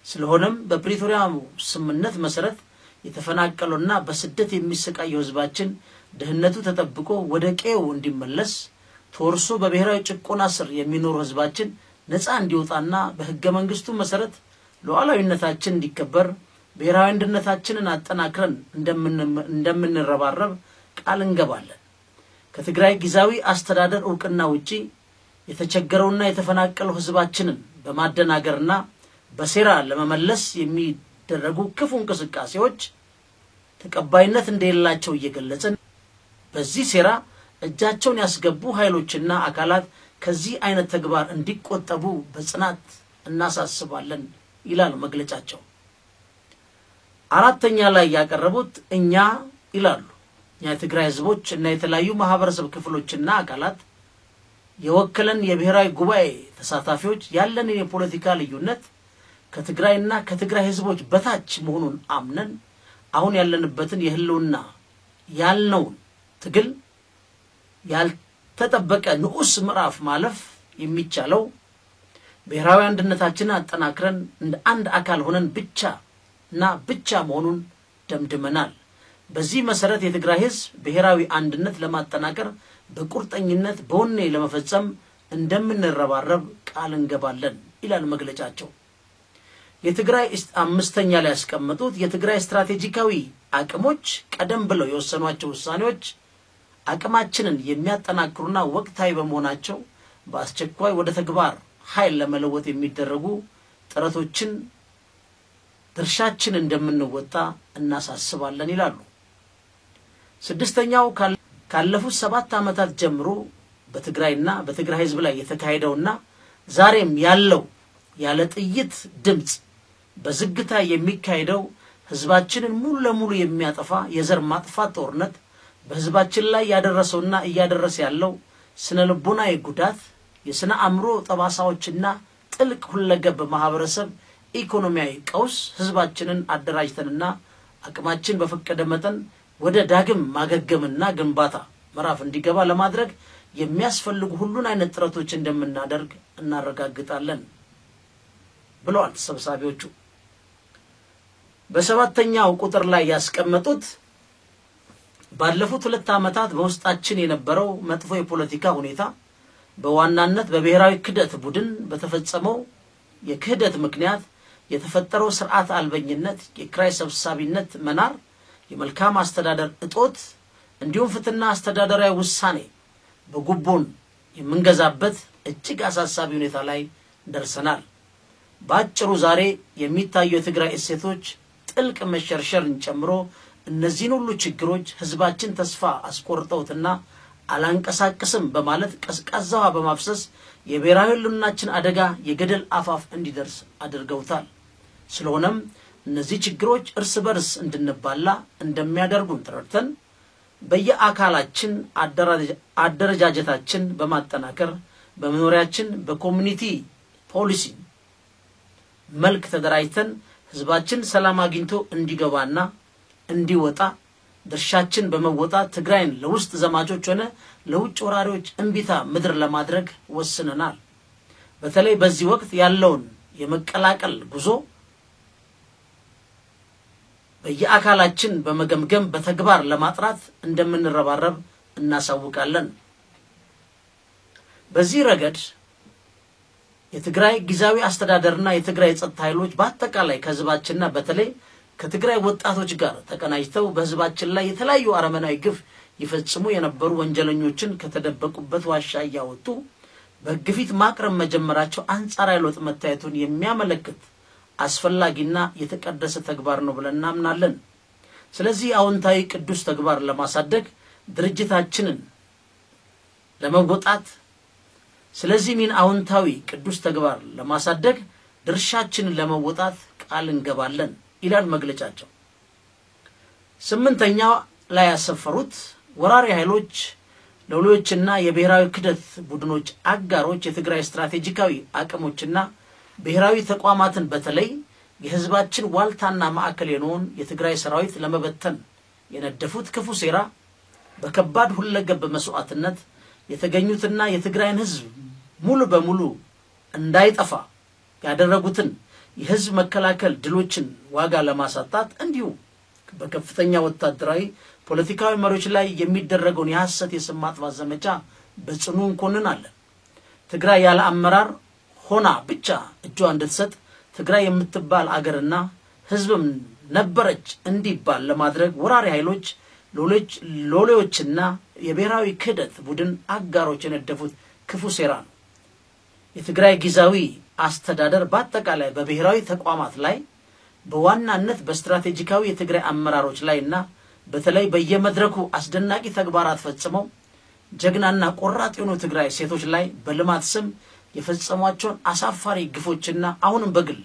ስለሆነም በፕሪቶሪያው ስምምነት መሰረት የተፈናቀለውና በስደት የሚሰቃየው ህዝባችን ደህንነቱ ተጠብቆ ወደ ቀዬው እንዲመለስ ተወርሶ በብሔራዊ ጭቆና ስር የሚኖር ህዝባችን ነፃ እንዲወጣና በህገ መንግስቱ መሰረት ሉዓላዊነታችን እንዲከበር ብሔራዊ አንድነታችንን አጠናክረን እንደምንረባረብ ቃል እንገባለን። ከትግራይ ጊዜያዊ አስተዳደር ዕውቅና ውጪ የተቸገረውና የተፈናቀለው ህዝባችንን በማደናገርና በሴራ ለመመለስ የሚደረጉ ክፉ እንቅስቃሴዎች ተቀባይነት እንደሌላቸው እየገለጽን በዚህ ሴራ እጃቸውን ያስገቡ ኃይሎችና አካላት ከዚህ አይነት ተግባር እንዲቆጠቡ በጽናት እናሳስባለን ይላል መግለጫቸው። አራተኛ ላይ ያቀረቡት እኛ ይላሉ የትግራይ ህዝቦች እና የተለያዩ ማህበረሰብ ክፍሎችና አካላት የወከለን የብሔራዊ ጉባኤ ተሳታፊዎች ያለን የፖለቲካ ልዩነት ከትግራይና ከትግራይ ህዝቦች በታች መሆኑን አምነን አሁን ያለንበትን የህልውና ያልነው ትግል ያልተጠበቀ ንዑስ ምዕራፍ ማለፍ የሚቻለው ብሔራዊ አንድነታችንን አጠናክረን እንደ አንድ አካል ሆነን ብቻ መሆኑን ደምድመናል። በዚህ መሰረት የትግራይ ህዝብ ብሔራዊ አንድነት ለማጠናከር በቁርጠኝነት በወኔ ለመፈጸም እንደምንረባረብ ቃል እንገባለን ይላል መግለጫቸው። የትግራይ አምስተኛ ላይ ያስቀመጡት የትግራይ ስትራቴጂካዊ አቅሞች ቀደም ብለው የወሰኗቸው ውሳኔዎች አቅማችንን የሚያጠናክሩና ወቅታዊ በመሆናቸው በአስቸኳይ ወደ ተግባር ኃይል ለመለወጥ የሚደረጉ ጥረቶችን ድርሻችን እንደምንወጣ እናሳስባለን ይላሉ። ስድስተኛው ካለፉት 7 ዓመታት ጀምሮ በትግራይና በትግራይ ህዝብ ላይ የተካሄደውና ዛሬም ያለው ያለ ጥይት ድምጽ በዝግታ የሚካሄደው ህዝባችንን ሙሉ ለሙሉ የሚያጠፋ የዘር ማጥፋት ጦርነት በህዝባችን ላይ ያደረሰውና እያደረሰ ያለው ስነ ልቦናዊ ጉዳት የስነ አእምሮ ጠባሳዎችና ጥልቅ ሁለገብ ማህበረሰብ ኢኮኖሚያዊ ቀውስ ህዝባችንን አደራጅተንና አቅማችን በፈቀደ መጠን ወደ ዳግም ማገገምና ግንባታ ምዕራፍ እንዲገባ ለማድረግ የሚያስፈልጉ ሁሉን አይነት ጥረቶች እንደምናደርግ እናረጋግጣለን ብለዋል ተሰብሳቢዎቹ። በሰባተኛው ቁጥር ላይ ያስቀመጡት ባለፉት 2 ዓመታት በውስጣችን የነበረው መጥፎ የፖለቲካ ሁኔታ በዋናነት በብሔራዊ ክህደት ቡድን በተፈጸመው የክህደት ምክንያት የተፈጠረው ስርዓት አልበኝነት፣ የክራይ ሰብሳቢነት መናር፣ የመልካም አስተዳደር እጦት እንዲሁም ፍትህና አስተዳደራዊ ውሳኔ በጉቦን የምንገዛበት እጅግ አሳሳቢ ሁኔታ ላይ ደርሰናል። ባጭሩ ዛሬ የሚታየው የትግራይ እሴቶች ጥልቅ መሸርሸርን ጨምሮ እነዚህን ሁሉ ችግሮች ህዝባችን ተስፋ አስቆርጠውትና አላንቀሳቀስም በማለት ቀስቃዛዋ በማፍሰስ የብሔራዊ ህልውናችን አደጋ የገደል አፋፍ እንዲደርስ አድርገውታል። ስለሆነም እነዚህ ችግሮች እርስ በርስ እንድንባላ እንደሚያደርጉን ተረድተን በየአካላችን አደረጃጀታችን በማጠናከር በመኖሪያችን በኮሚኒቲ ፖሊሲ መልክ ተደራጅተን ህዝባችን ሰላም አግኝቶ እንዲገባና እንዲወጣ ድርሻችን በመወጣት ትግራይን ለውስጥ ዘማቾች ሆነ ለውጭ ወራሪዎች እንቢታ ምድር ለማድረግ ወስነናል። በተለይ በዚህ ወቅት ያለውን የመቀላቀል ጉዞ በየአካላችን በመገምገም በተግባር ለማጥራት እንደምንረባረብ እናሳውቃለን። በዚህ ረገድ የትግራይ ጊዜያዊ አስተዳደርና የትግራይ ጸጥታ ኃይሎች በአጠቃላይ ከህዝባችንና በተለይ ከትግራይ ወጣቶች ጋር ተቀናጅተው በህዝባችን ላይ የተለያዩ አረመናዊ ግፍ ይፈጽሙ የነበሩ ወንጀለኞችን ከተደበቁበት ዋሻ ያወጡ በግፊት ማቅረብ መጀመራቸው አንጻራዊ ለውጥ መታየቱን የሚያመለክት አስፈላጊና የተቀደሰ ተግባር ነው ብለን እናምናለን። ስለዚህ አዎንታዊ ቅዱስ ተግባር ለማሳደግ ድርጅታችንን ለመወጣት ስለዚህ ምን አዎንታዊ ቅዱስ ተግባር ለማሳደግ ድርሻችንን ለመወጣት ቃል እንገባለን ይላል መግለጫቸው። 8ኛው ላይ ያሰፈሩት ወራሪ ኃይሎች ለሎችና የብሔራዊ ክደት ቡድኖች አጋሮች የትግራይ ስትራቴጂካዊ አቅሞችና ብሔራዊ ተቋማትን በተለይ የህዝባችን ዋልታና ማዕከል የሆነውን የትግራይ ሰራዊት ለመበተን የነደፉት ክፉ ሴራ በከባድ ሁለገብ መስዋዕትነት የተገኙትና የትግራይን ህዝብ ሙሉ በሙሉ እንዳይጠፋ ያደረጉትን የህዝብ መከላከል ድሎችን ዋጋ ለማሳጣት እንዲሁ በከፍተኛ ወታደራዊ ፖለቲካዊ መሪዎች ላይ የሚደረገውን የሐሰት የስም ማጥፋት ዘመቻ በጽኑ እንኮንናለን። ትግራይ ያለ አመራር ሆና ብቻ እጇ እንድትሰጥ ትግራይ የምትባል አገርና ህዝብም ነበረች እንዲባል ለማድረግ ወራሪ ኃይሎች ሎሌዎችና የብሔራዊ ክደት ቡድን አጋሮች የነደፉት ክፉ ሴራ ነው። የትግራይ ጊዜያዊ አስተዳደር በአጠቃላይ በብሔራዊ ተቋማት ላይ በዋናነት በስትራቴጂካዊ የትግራይ አመራሮች ላይና በተለይ በየመድረኩ አስደናቂ ተግባራት ፈጽመው ጀግናና ቆራጥ የሆኑ ትግራይ ሴቶች ላይ በልማት ስም የፈጸሟቸውን አሳፋሪ ግፎችና አሁንም በግል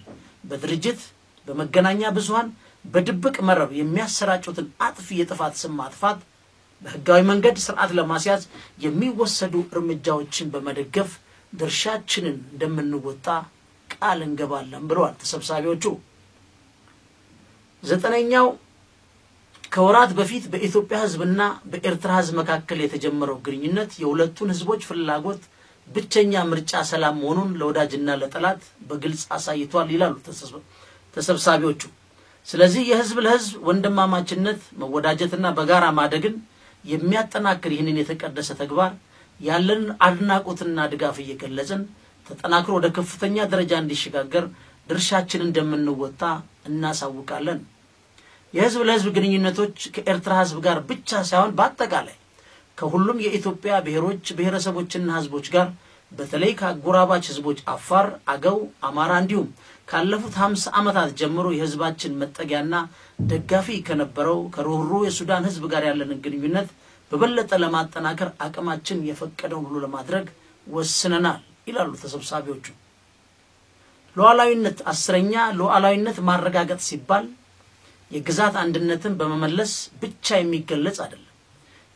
በድርጅት በመገናኛ ብዙሃን በድብቅ መረብ የሚያሰራጩትን አጥፊ የጥፋት ስም ማጥፋት በህጋዊ መንገድ ስርዓት ለማስያዝ የሚወሰዱ እርምጃዎችን በመደገፍ ድርሻችንን እንደምንወጣ ቃል እንገባለን ብለዋል ተሰብሳቢዎቹ። 9ኛው ከወራት በፊት በኢትዮጵያ ህዝብና በኤርትራ ህዝብ መካከል የተጀመረው ግንኙነት የሁለቱን ህዝቦች ፍላጎት ብቸኛ ምርጫ ሰላም መሆኑን ለወዳጅና ለጠላት በግልጽ አሳይቷል ይላሉ ተሰብሳቢዎቹ። ስለዚህ የህዝብ ለህዝብ ወንድማማችነት መወዳጀትና በጋራ ማደግን የሚያጠናክር ይህንን የተቀደሰ ተግባር ያለን አድናቆትና ድጋፍ እየገለጽን ተጠናክሮ ወደ ከፍተኛ ደረጃ እንዲሸጋገር ድርሻችንን እንደምንወጣ እናሳውቃለን። የህዝብ ለህዝብ ግንኙነቶች ከኤርትራ ህዝብ ጋር ብቻ ሳይሆን በአጠቃላይ ከሁሉም የኢትዮጵያ ብሔሮች ብሔረሰቦችና ህዝቦች ጋር በተለይ ከአጎራባች ህዝቦች አፋር፣ አገው፣ አማራ እንዲሁም ካለፉት 50 ዓመታት ጀምሮ የህዝባችን መጠጊያና ደጋፊ ከነበረው ከሩሩ የሱዳን ህዝብ ጋር ያለን ግንኙነት በበለጠ ለማጠናከር አቅማችን የፈቀደውን ሁሉ ለማድረግ ወስነናል ይላሉ ተሰብሳቢዎቹ። ሉዓላዊነት 10ኛ ሉዓላዊነት ማረጋገጥ ሲባል የግዛት አንድነትን በመመለስ ብቻ የሚገለጽ አይደለም።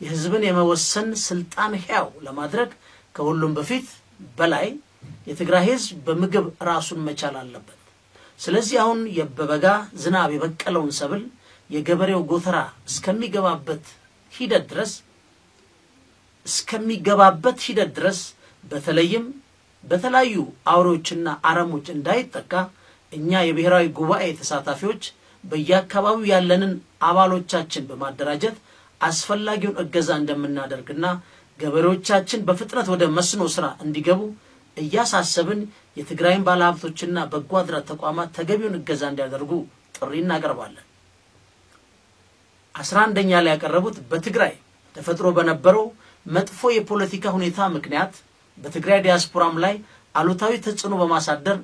የህዝብን የመወሰን ስልጣን ሕያው ለማድረግ ከሁሉም በፊት በላይ የትግራይ ህዝብ በምግብ ራሱን መቻል አለበት። ስለዚህ አሁን የበበጋ ዝናብ የበቀለውን ሰብል የገበሬው ጎተራ እስከሚገባበት ሂደት ድረስ በተለይም በተለያዩ አውሬዎችና አረሞች እንዳይጠቃ እኛ የብሔራዊ ጉባኤ ተሳታፊዎች በየአካባቢው ያለንን አባሎቻችን በማደራጀት አስፈላጊውን እገዛ እንደምናደርግና ገበሬዎቻችን በፍጥነት ወደ መስኖ ስራ እንዲገቡ እያሳሰብን የትግራይን ባለሀብቶችና በጎ አድራጎት ተቋማት ተገቢውን እገዛ እንዲያደርጉ ጥሪ እናቀርባለን። 11ኛ ላይ ያቀረቡት በትግራይ ተፈጥሮ በነበረው መጥፎ የፖለቲካ ሁኔታ ምክንያት በትግራይ ዲያስፖራም ላይ አሉታዊ ተጽዕኖ በማሳደር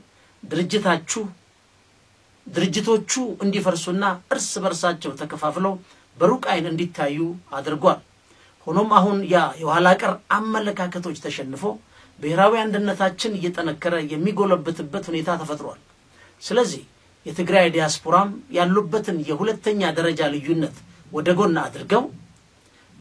ድርጅቶቹ እንዲፈርሱና እርስ በርሳቸው ተከፋፍለው በሩቅ አይን እንዲታዩ አድርጓል። ሆኖም አሁን የኋላ ቀር አመለካከቶች ተሸንፎ ብሔራዊ አንድነታችን እየተጠነከረ የሚጎለብትበት ሁኔታ ተፈጥሯል። ስለዚህ የትግራይ ዲያስፖራም ያሉበትን የሁለተኛ ደረጃ ልዩነት ወደ ጎን አድርገው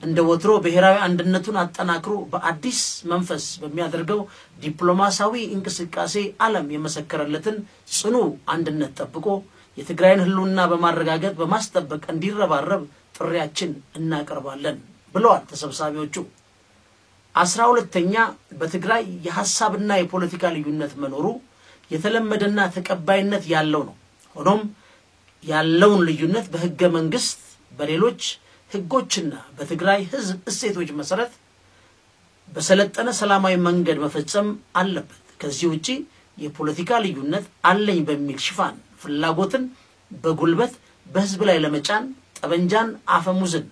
እንደ ወትሮ ብሔራዊ አንድነቱን አጠናክሮ በአዲስ መንፈስ በሚያደርገው ዲፕሎማሲያዊ እንቅስቃሴ ዓለም የመሰከረለትን ጽኑ አንድነት ጠብቆ የትግራይን ህልውና በማረጋገጥ በማስጠበቅ እንዲረባረብ ጥሪያችን እናቀርባለን ብለዋል ተሰብሳቢዎቹ። 12ኛ በትግራይ የሐሳብና የፖለቲካ ልዩነት መኖሩ የተለመደና ተቀባይነት ያለው ነው። ሆኖም ያለውን ልዩነት በህገ መንግስት በሌሎች ህጎችና በትግራይ ህዝብ እሴቶች መሰረት በሰለጠነ ሰላማዊ መንገድ መፈጸም አለበት። ከዚህ ውጪ የፖለቲካ ልዩነት አለኝ በሚል ሽፋን ፍላጎትን በጉልበት በህዝብ ላይ ለመጫን ጠበንጃን አፈሙዝን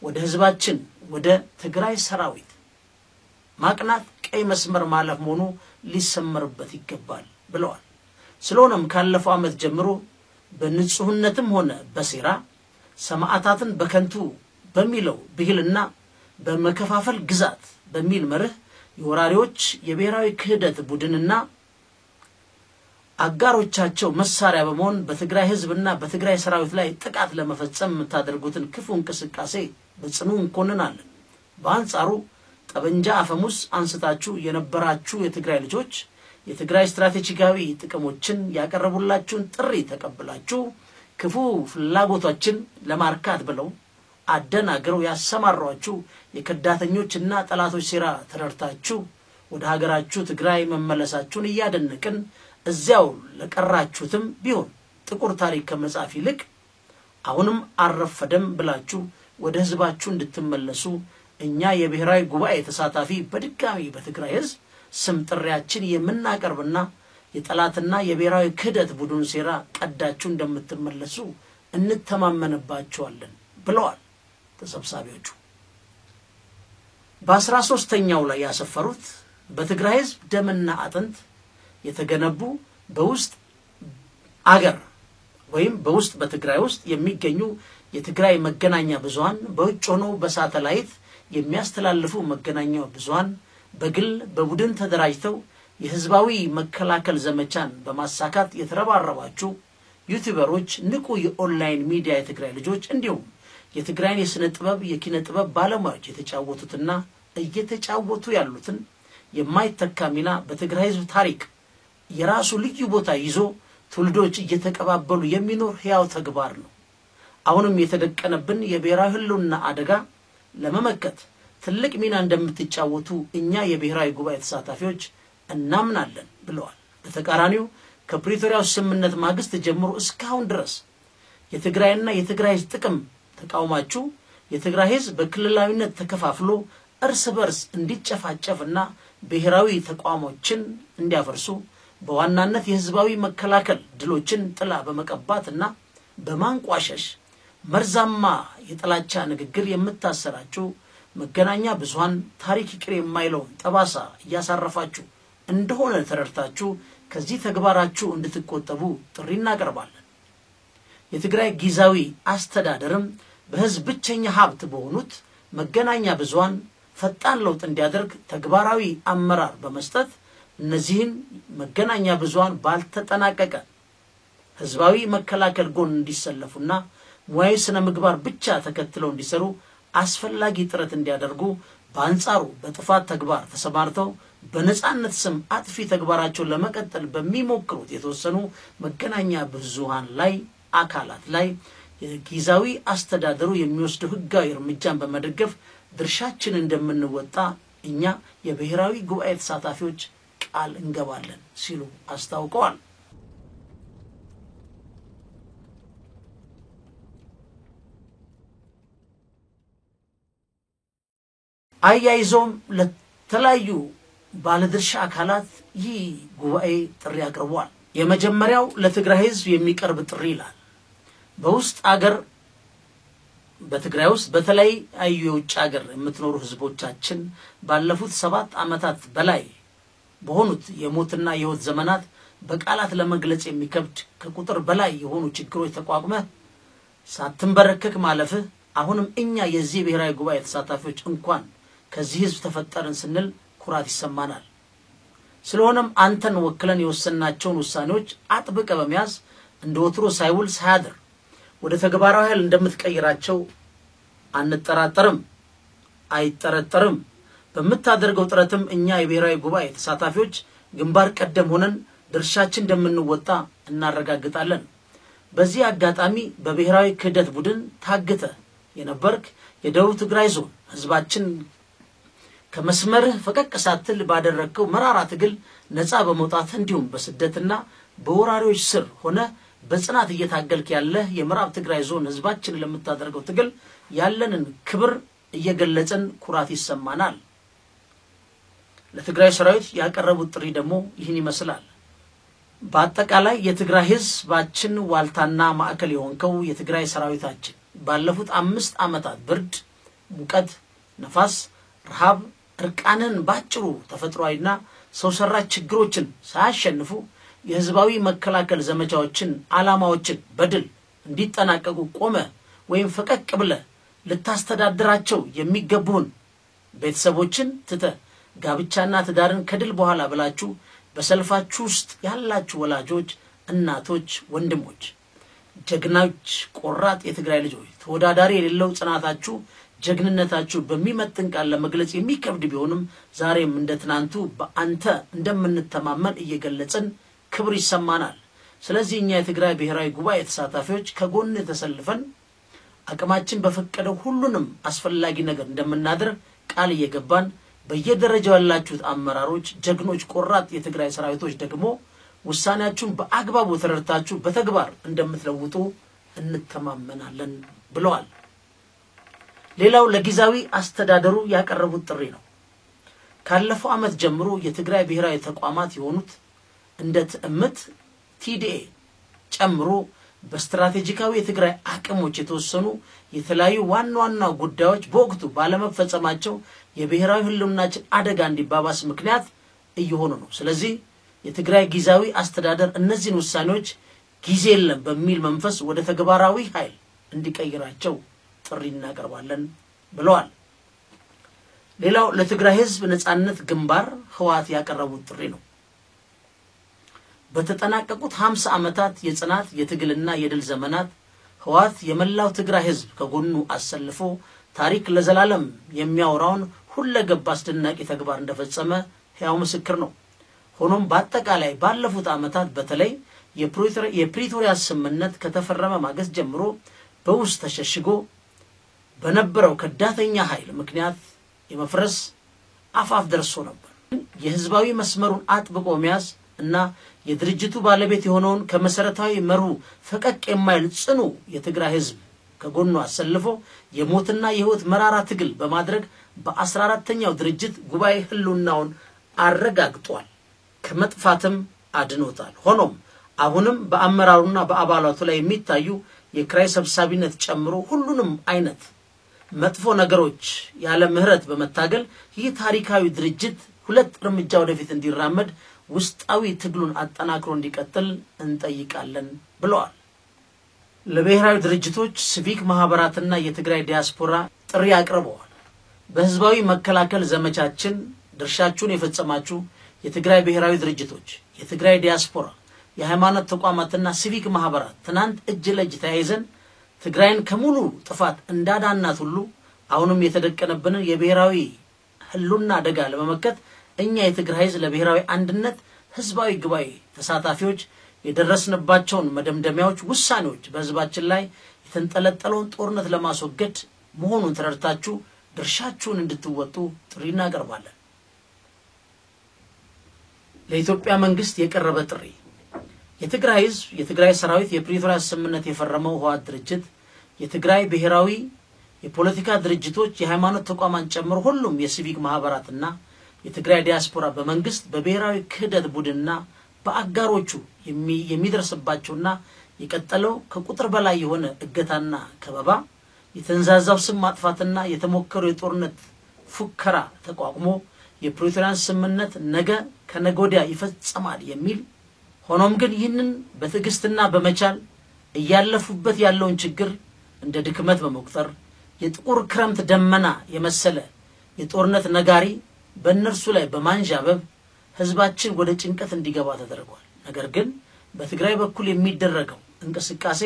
ወደ ህዝባችን ወደ ትግራይ ሰራዊት ማቅናት ቀይ መስመር ማለፍ መሆኑ ሊሰመርበት ይገባል ብለዋል። ስለሆነም ካለፈው ዓመት ጀምሮ በንጹህነትም ሆነ በሴራ ሰማዕታትን በከንቱ በሚለው ብሂልና በመከፋፈል ግዛት በሚል መርህ የወራሪዎች የብሔራዊ ክህደት ቡድንና አጋሮቻቸው መሳሪያ በመሆን በትግራይ ህዝብና በትግራይ ሰራዊት ላይ ጥቃት ለመፈጸም የምታደርጉትን ክፉ እንቅስቃሴ በጽኑ እንኮንናለን። በአንጻሩ ጠበንጃ አፈሙዝ አንስታችሁ የነበራችሁ የትግራይ ልጆች የትግራይ ስትራቴጂካዊ ጥቅሞችን ያቀረቡላችሁን ጥሪ ተቀብላችሁ ክፉ ፍላጎቶችን ለማርካት ብለው አደናግረው ያሰማሯችሁ የከዳተኞችና ጠላቶች ሴራ ተረድታችሁ ወደ ሀገራችሁ ትግራይ መመለሳችሁን እያደነቅን እዚያው ለቀራችሁትም ቢሆን ጥቁር ታሪክ ከመጻፍ ይልቅ አሁንም አረፈደም ብላችሁ ወደ ህዝባችሁ እንድትመለሱ እኛ የብሔራዊ ጉባኤ ተሳታፊ በድጋሚ በትግራይ ህዝብ ስም ጥሪያችን የምናቀርብና የጠላትና የብሔራዊ ክህደት ቡድን ሴራ ቀዳችሁ እንደምትመለሱ እንተማመንባችኋለን ብለዋል ተሰብሳቢዎቹ። በ13ኛው ላይ ያሰፈሩት በትግራይ ህዝብ ደምና አጥንት የተገነቡ በውስጥ አገር ወይም በውስጥ በትግራይ ውስጥ የሚገኙ የትግራይ መገናኛ ብዙሃን በውጭ ሆነው በሳተላይት የሚያስተላልፉ መገናኛ ብዙሃን በግል በቡድን ተደራጅተው የህዝባዊ መከላከል ዘመቻን በማሳካት የተረባረባችሁ ዩቲዩበሮች፣ ንቁ የኦንላይን ሚዲያ የትግራይ ልጆች እንዲሁም የትግራይን የስነ ጥበብ የኪነ ጥበብ ባለሙያዎች የተጫወቱትና እየተጫወቱ ያሉትን የማይተካ ሚና በትግራይ ህዝብ ታሪክ የራሱ ልዩ ቦታ ይዞ ትውልዶች እየተቀባበሉ የሚኖር ህያው ተግባር ነው። አሁንም የተደቀነብን የብሔራዊ ህልውና አደጋ ለመመከት ትልቅ ሚና እንደምትጫወቱ እኛ የብሔራዊ ጉባኤ ተሳታፊዎች እናምናለን ብለዋል። በተቃራኒው ከፕሪቶሪያው ስምምነት ማግስት ጀምሮ እስካሁን ድረስ የትግራይና የትግራይ ጥቅም ተቃውማችሁ የትግራይ ህዝብ በክልላዊነት ተከፋፍሎ እርስ በርስ እንዲጨፋጨፍና ብሔራዊ ተቋሞችን እንዲያፈርሱ በዋናነት የህዝባዊ መከላከል ድሎችን ጥላ በመቀባትና በማንቋሸሽ መርዛማ የጥላቻ ንግግር የምታሰራጩ መገናኛ ብዙሃን ታሪክ ይቅር የማይለው ጠባሳ ያሳረፋችሁ እንደሆነ ተረድታችሁ ከዚህ ተግባራችሁ እንድትቆጠቡ ጥሪ እናቀርባለን። የትግራይ ጊዜያዊ አስተዳደርም በህዝብ ብቸኛ ሀብት በሆኑት መገናኛ ብዙሃን ፈጣን ለውጥ እንዲያደርግ ተግባራዊ አመራር በመስጠት እነዚህን መገናኛ ብዙሃን ባልተጠናቀቀ ህዝባዊ መከላከል ጎን እንዲሰለፉና ሙያዊ ስነ ምግባር ብቻ ተከትለው እንዲሰሩ አስፈላጊ ጥረት እንዲያደርጉ በአንጻሩ በጥፋት ተግባር ተሰማርተው በነጻነት ስም አጥፊ ተግባራቸውን ለመቀጠል በሚሞክሩት የተወሰኑ መገናኛ ብዙሃን ላይ አካላት ላይ የጊዜያዊ አስተዳደሩ የሚወስደው ህጋዊ እርምጃን በመደገፍ ድርሻችን እንደምንወጣ እኛ የብሔራዊ ጉባኤ ተሳታፊዎች ቃል እንገባለን ሲሉ አስታውቀዋል። አያይዞም ለተለያዩ ባለድርሻ አካላት ይህ ጉባኤ ጥሪ አቅርቧል። የመጀመሪያው ለትግራይ ህዝብ የሚቀርብ ጥሪ ይላል። በውስጥ አገር በትግራይ ውስጥ በተለይ የውጭ አገር የምትኖሩ ህዝቦቻችን ባለፉት 7 ዓመታት በላይ በሆኑት የሞትና የህይወት ዘመናት በቃላት ለመግለጽ የሚከብድ ከቁጥር በላይ የሆኑ ችግሮች ተቋቁመ ሳትንበረከክ ማለፍ አሁንም እኛ የዚህ ብሔራዊ ጉባኤ ተሳታፊዎች እንኳን ከዚህ ህዝብ ተፈጠረን ስንል ኩራት ይሰማናል። ስለሆነም አንተን ወክለን የወሰናቸውን ውሳኔዎች አጥብቀ በመያዝ እንደወትሮ ሳይውል ሳያድር ወደ ተግባራዊ ኃይል እንደምትቀይራቸው አንጠራጠርም፣ አይጠረጠርም። በመታደርገው ጥረትም እኛ የብሔራዊ ጉባኤ ተሳታፊዎች ግንባር ቀደም ሆነን ድርሻችን እንደምንወጣ እናረጋግጣለን። በዚህ አጋጣሚ በብሔራዊ ክህደት ቡድን ታግተ የነበርክ የደቡብ ትግራይ ዞን ህዝባችን ከመስመር ፈቀቅ ሳትል ባደረከው መራራ ትግል ነፃ በመውጣት እንዲሁም በስደትና በወራሪዎች ስር ሆነ በጽናት እየታገልክ ያለ የምዕራብ ትግራይ ዞን ህዝባችን ለምታደርገው ትግል ያለንን ክብር እየገለጽን ኩራት ይሰማናል። ለትግራይ ሰራዊት ያቀረቡት ጥሪ ደግሞ ይህን ይመስላል። በአጠቃላይ የትግራይ ህዝባችን ዋልታና ማዕከል የሆንከው የትግራይ ሰራዊታችን ባለፉት 5 ዓመታት ብርድ፣ ሙቀት፣ ነፋስ፣ ረሃብ፣ እርቃንን ባጭሩ ተፈጥሯዊና ሰው ሰራሽ ችግሮችን ሳያሸንፉ የህዝባዊ መከላከል ዘመቻዎችን ዓላማዎችን በድል እንዲጠናቀቁ ቆመ ወይም ፈቀቅ ብለ ልታስተዳድራቸው የሚገቡን ቤተሰቦችን ትተ ጋብቻና ትዳርን ከድል በኋላ ብላችሁ በሰልፋችሁ ውስጥ ያላችሁ ወላጆች፣ እናቶች፣ ወንድሞች፣ ጀግናዎች፣ ቆራጥ የትግራይ ልጆች ተወዳዳሪ የሌለው ጽናታችሁ ጀግንነታችሁ በሚመጥን ቃል ለመግለጽ የሚከብድ ቢሆንም ዛሬም እንደ ትናንቱ በአንተ እንደምንተማመን እየገለጽን ክብር ይሰማናል። ስለዚህ እኛ የትግራይ ብሔራዊ ጉባኤ ተሳታፊዎች ከጎን ተሰልፈን አቅማችን በፈቀደው ሁሉንም አስፈላጊ ነገር እንደምናደርግ ቃል እየገባን በየደረጃው ያላችሁት አመራሮች፣ ጀግኖች፣ ቆራጥ የትግራይ ሰራዊቶች ደግሞ ውሳኔያችሁን በአግባቡ ተረድታችሁ በተግባር እንደምትለውጡ እንተማመናለን ብለዋል። ሌላው ለጊዜያዊ አስተዳደሩ ያቀረቡት ጥሪ ነው። ካለፈው ዓመት ጀምሮ የትግራይ ብሔራዊ ተቋማት የሆኑት እንደ ትዕምት፣ ቲዲኤ ጨምሮ በስትራቴጂካዊ የትግራይ አቅሞች የተወሰኑ የተለያዩ ዋና ጉዳዮች በወቅቱ ባለመፈጸማቸው የብሔራዊ ህልውናችን አደጋ እንዲባባስ ምክንያት እየሆኑ ነው። ስለዚህ የትግራይ ጊዜያዊ አስተዳደር እነዚህን ውሳኔዎች ጊዜ የለም በሚል መንፈስ ወደ ተግባራዊ ኃይል እንዲቀይራቸው ጥሪ እናቀርባለን ብለዋል። ሌላው ለትግራይ ህዝብ ነጻነት ግንባር ህወሓት ያቀረቡት ጥሪ ነው። በተጠናቀቁት 50 ዓመታት የጽናት የትግልና የድል ዘመናት ህወሓት የመላው ትግራይ ህዝብ ከጎኑ አሰልፎ ታሪክ ለዘላለም የሚያወራውን ሁለገብ አስደናቂ ተግባር እንደፈጸመ ሕያው ምስክር ነው። ሆኖም በአጠቃላይ ባለፉት ዓመታት በተለይ የፕሪቶሪያ ስምምነት ከተፈረመ ማግስት ጀምሮ በውስጥ ተሸሽጎ በነበረው ከዳተኛ ኃይል ምክንያት የመፍረስ አፋፍ ደርሶ ነበር። የህዝባዊ መስመሩን አጥብቆ መያዝ እና የድርጅቱ ባለቤት የሆነውን ከመሰረታዊ መሩ ፈቀቅ የማይል ጽኑ የትግራይ ህዝብ ከጎኑ አሰልፎ የሞትና የህይወት መራራ ትግል በማድረግ በ14ኛው ድርጅት ጉባኤ ህልውናውን አረጋግጧል፣ ከመጥፋትም አድኖታል። ሆኖም አሁንም በአመራሩና በአባላቱ ላይ የሚታዩ የክራይ ሰብሳቢነት ጨምሮ ሁሉንም አይነት መጥፎ ነገሮች ያለ ምህረት በመታገል ይህ ታሪካዊ ድርጅት 2 እርምጃ ወደፊት እንዲራመድ ውስጣዊ ትግሉን አጠናክሮ እንዲቀጥል እንጠይቃለን ብለዋል። ለብሔራዊ ድርጅቶች፣ ሲቪክ ማህበራትና የትግራይ ዲያስፖራ ጥሪ አቅርበዋል። በህዝባዊ መከላከል ዘመቻችን ድርሻችሁን የፈጸማችሁ የትግራይ ብሔራዊ ድርጅቶች፣ የትግራይ ዲያስፖራ፣ የሃይማኖት ተቋማትና ሲቪክ ማህበራት ትናንት እጅ ለእጅ ተያይዘን ትግራይን ከሙሉ ጥፋት እንዳዳናት ሁሉ አሁንም የተደቀነብንን የብሔራዊ ህልውና አደጋ ለመመከት እኛ የትግራይ ህዝብ ለብሔራዊ አንድነት ህዝባዊ ጉባኤ ተሳታፊዎች የደረስንባቸውን መደምደሚያዎች፣ ውሳኔዎች በህዝባችን ላይ የተንጠለጠለውን ጦርነት ለማስወገድ መሆኑን ተረድታችሁ ድርሻችሁን እንድትወጡ ጥሪ እናቀርባለን። ለኢትዮጵያ መንግስት የቀረበ ጥሪ። የትግራይ ህዝብ፣ የትግራይ ሰራዊት፣ የፕሪቶሪያ ስምምነት የፈረመው ህወሓት ድርጅት፣ የትግራይ ብሔራዊ የፖለቲካ ድርጅቶች፣ የሃይማኖት ተቋማት ጨምሮ ሁሉም የሲቪክ ማህበራትና የትግራይ ዲያስፖራ በመንግስት በብሔራዊ ክህደት ቡድንና በአጋሮቹ የሚደርስባቸውና የቀጠለው ከቁጥር በላይ የሆነ እገታና ከበባ፣ የተንዛዛው ስም ማጥፋትና የተሞከረው የጦርነት ፉከራ ተቋቁሞ የፕሪቶሪያን ስምምነት ነገ ከነገወዲያ ይፈጸማል የሚል ሆኖም ግን ይህንን በትዕግስትና በመቻል እያለፉበት ያለውን ችግር እንደ ድክመት በመቁጠር የጥቁር ክረምት ደመና የመሰለ የጦርነት ነጋሪ በእነርሱ ላይ በማንዣበብ ህዝባችን ወደ ጭንቀት እንዲገባ ተደርጓል። ነገር ግን በትግራይ በኩል የሚደረገው እንቅስቃሴ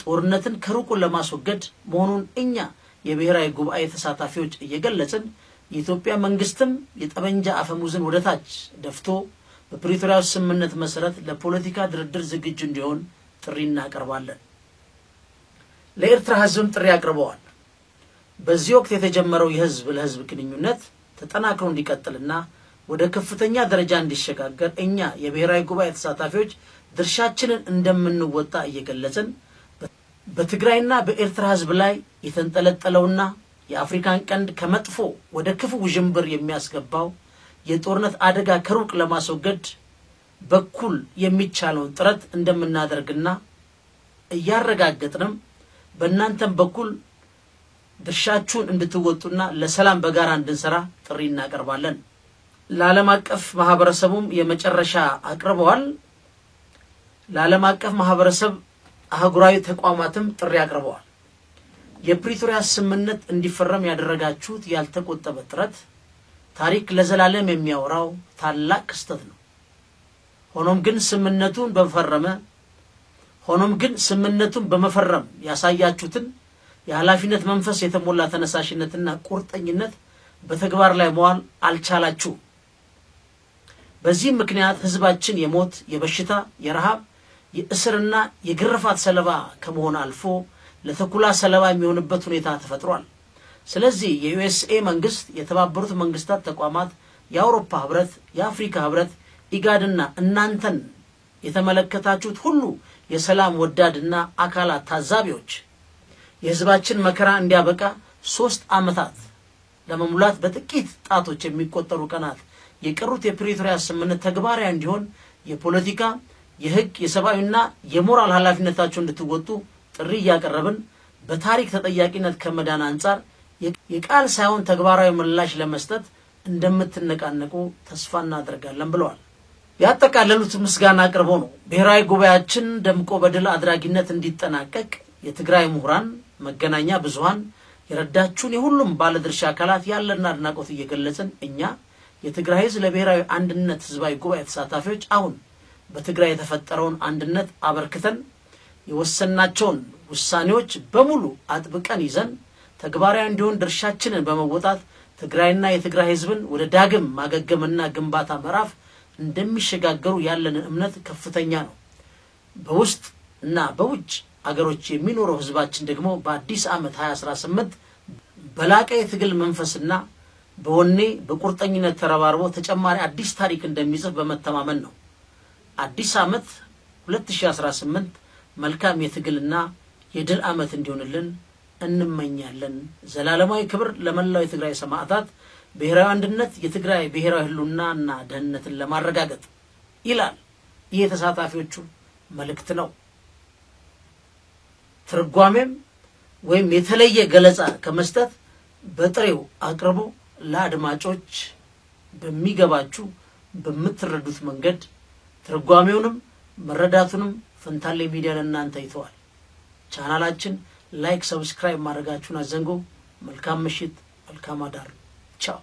ጦርነትን ከሩቁ ለማስወገድ መሆኑን እኛ የብሔራዊ ጉባኤ ተሳታፊዎች እየገለጽን የኢትዮጵያ መንግስትም የጠመንጃ አፈሙዝን ወደታች ደፍቶ በፕሪቶሪያው ስምምነት መሰረት ለፖለቲካ ድርድር ዝግጁ እንዲሆን ጥሪ እናቀርባለን። ለኤርትራ ህዝብም ጥሪ አቅርበዋል። በዚህ ወቅት የተጀመረው የህዝብ ለህዝብ ግንኙነት ተጠናክሮ እንዲቀጥልና ወደ ከፍተኛ ደረጃ እንዲሸጋገር እኛ የብሔራዊ ጉባኤ ተሳታፊዎች ድርሻችንን እንደምንወጣ እየገለጽን በትግራይና በኤርትራ ህዝብ ላይ የተንጠለጠለውና የአፍሪካን ቀንድ ከመጥፎ ወደ ክፉ ውዥንብር የሚያስገባው የጦርነት አደጋ ከሩቅ ለማስወገድ በኩል የሚቻለውን ጥረት እንደምናደርግና እያረጋገጥንም በእናንተም በኩል ድርሻችሁን እንድትወጡና ለሰላም በጋራ እንድንሰራ ጥሪ እናቀርባለን። ለዓለም አቀፍ ማህበረሰቡም የመጨረሻ አቅርበዋል። ለዓለም አቀፍ ማህበረሰብ አህጉራዊ ተቋማትም ጥሪ አቅርበዋል። የፕሪቶሪያ ስምምነት እንዲፈረም ያደረጋችሁት ያልተቆጠበ ጥረት ታሪክ ለዘላለም የሚያወራው ታላቅ ክስተት ነው። ሆኖም ግን ስምምነቱን በመፈረም ያሳያችሁትን የኃላፊነት መንፈስ የተሞላ ተነሳሽነትና ቁርጠኝነት በተግባር ላይ መዋል አልቻላችሁ። በዚህ ምክንያት ህዝባችን የሞት፣ የበሽታ፣ የረሃብ፣ የእስርና የግርፋት ሰለባ ከመሆን አልፎ ለተኩላ ሰለባ የሚሆንበት ሁኔታ ተፈጥሯል። ስለዚህ የዩኤስኤ መንግስት፣ የተባበሩት መንግስታት ተቋማት፣ የአውሮፓ ህብረት፣ የአፍሪካ ህብረት፣ ኢጋድና እናንተን የተመለከታችሁት ሁሉ የሰላም ወዳድና አካላት ታዛቢዎች የህዝባችን መከራ እንዲያበቃ 3 ዓመታት ለመሙላት በጥቂት ጣቶች የሚቆጠሩ ቀናት የቀሩት የፕሪቶሪያ ስምምነት ተግባራዊ እንዲሆን የፖለቲካ፣ የህግ፣ የሰብአዊና የሞራል ኃላፊነታችሁን እንድትወጡ ጥሪ ያቀረብን በታሪክ ተጠያቂነት ከመዳን አንፃር የቃል ሳይሆን ተግባራዊ ምላሽ ለመስጠት እንደምትነቃነቁ ተስፋ እናደርጋለን ብለዋል። ያጠቃለሉት ምስጋና አቅርበው ነው ብሔራዊ ጉባኤያችን ደምቆ በድል አድራጊነት እንዲጠናቀቅ የትግራይ ምሁራን፣ መገናኛ ብዙሃን የረዳችሁን የሁሉም ባለድርሻ አካላት ያለና አድናቆት እየገለጽን እኛ የትግራይ ህዝብ ለብሔራዊ አንድነት ህዝባዊ ጉባኤ ተሳታፊዎች አሁን በትግራይ የተፈጠረውን አንድነት አበርክተን የወሰናቸውን ውሳኔዎች በሙሉ አጥብቀን ይዘን ተግባራዊ እንዲሆን ድርሻችንን በመወጣት ትግራይና የትግራይ ህዝብን ወደ ዳግም ማገገምና ግንባታ ምዕራፍ እንደሚሸጋገሩ ያለን እምነት ከፍተኛ ነው። በውስጥ እና በውጭ አገሮች የሚኖረው ህዝባችን ደግሞ በአዲስ ዓመት 2018 በላቀ የትግል መንፈስና በወኔ በቁርጠኝነት ተረባርቦ ተጨማሪ አዲስ ታሪክ እንደሚጽፍ በመተማመን ነው። አዲስ ዓመት 2018 መልካም የትግልና የድል ዓመት እንዲሆንልን እንመኛለን። ዘላለማዊ ክብር ለመላው የትግራይ ሰማዕታት፣ ብሔራዊ አንድነት የትግራይ ብሔራዊ ህልውናና ደህንነትን ለማረጋገጥ ይላል። ይህ ተሳታፊዎቹ መልእክት ነው። ትርጓሜም ወይም የተለየ ገለጻ ከመስጠት በጥሬው አቅርቦ ለአድማጮች በሚገባችሁ በምትረዱት መንገድ ትርጓሜውንም መረዳቱንም ፈንታሌ ሚዲያ ለእናንተ ይተዋል። ቻናላችን ላይክ፣ ሰብስክራይብ ማድረጋችሁን አዘንጉ። መልካም ምሽት፣ መልካም አዳር። ቻው።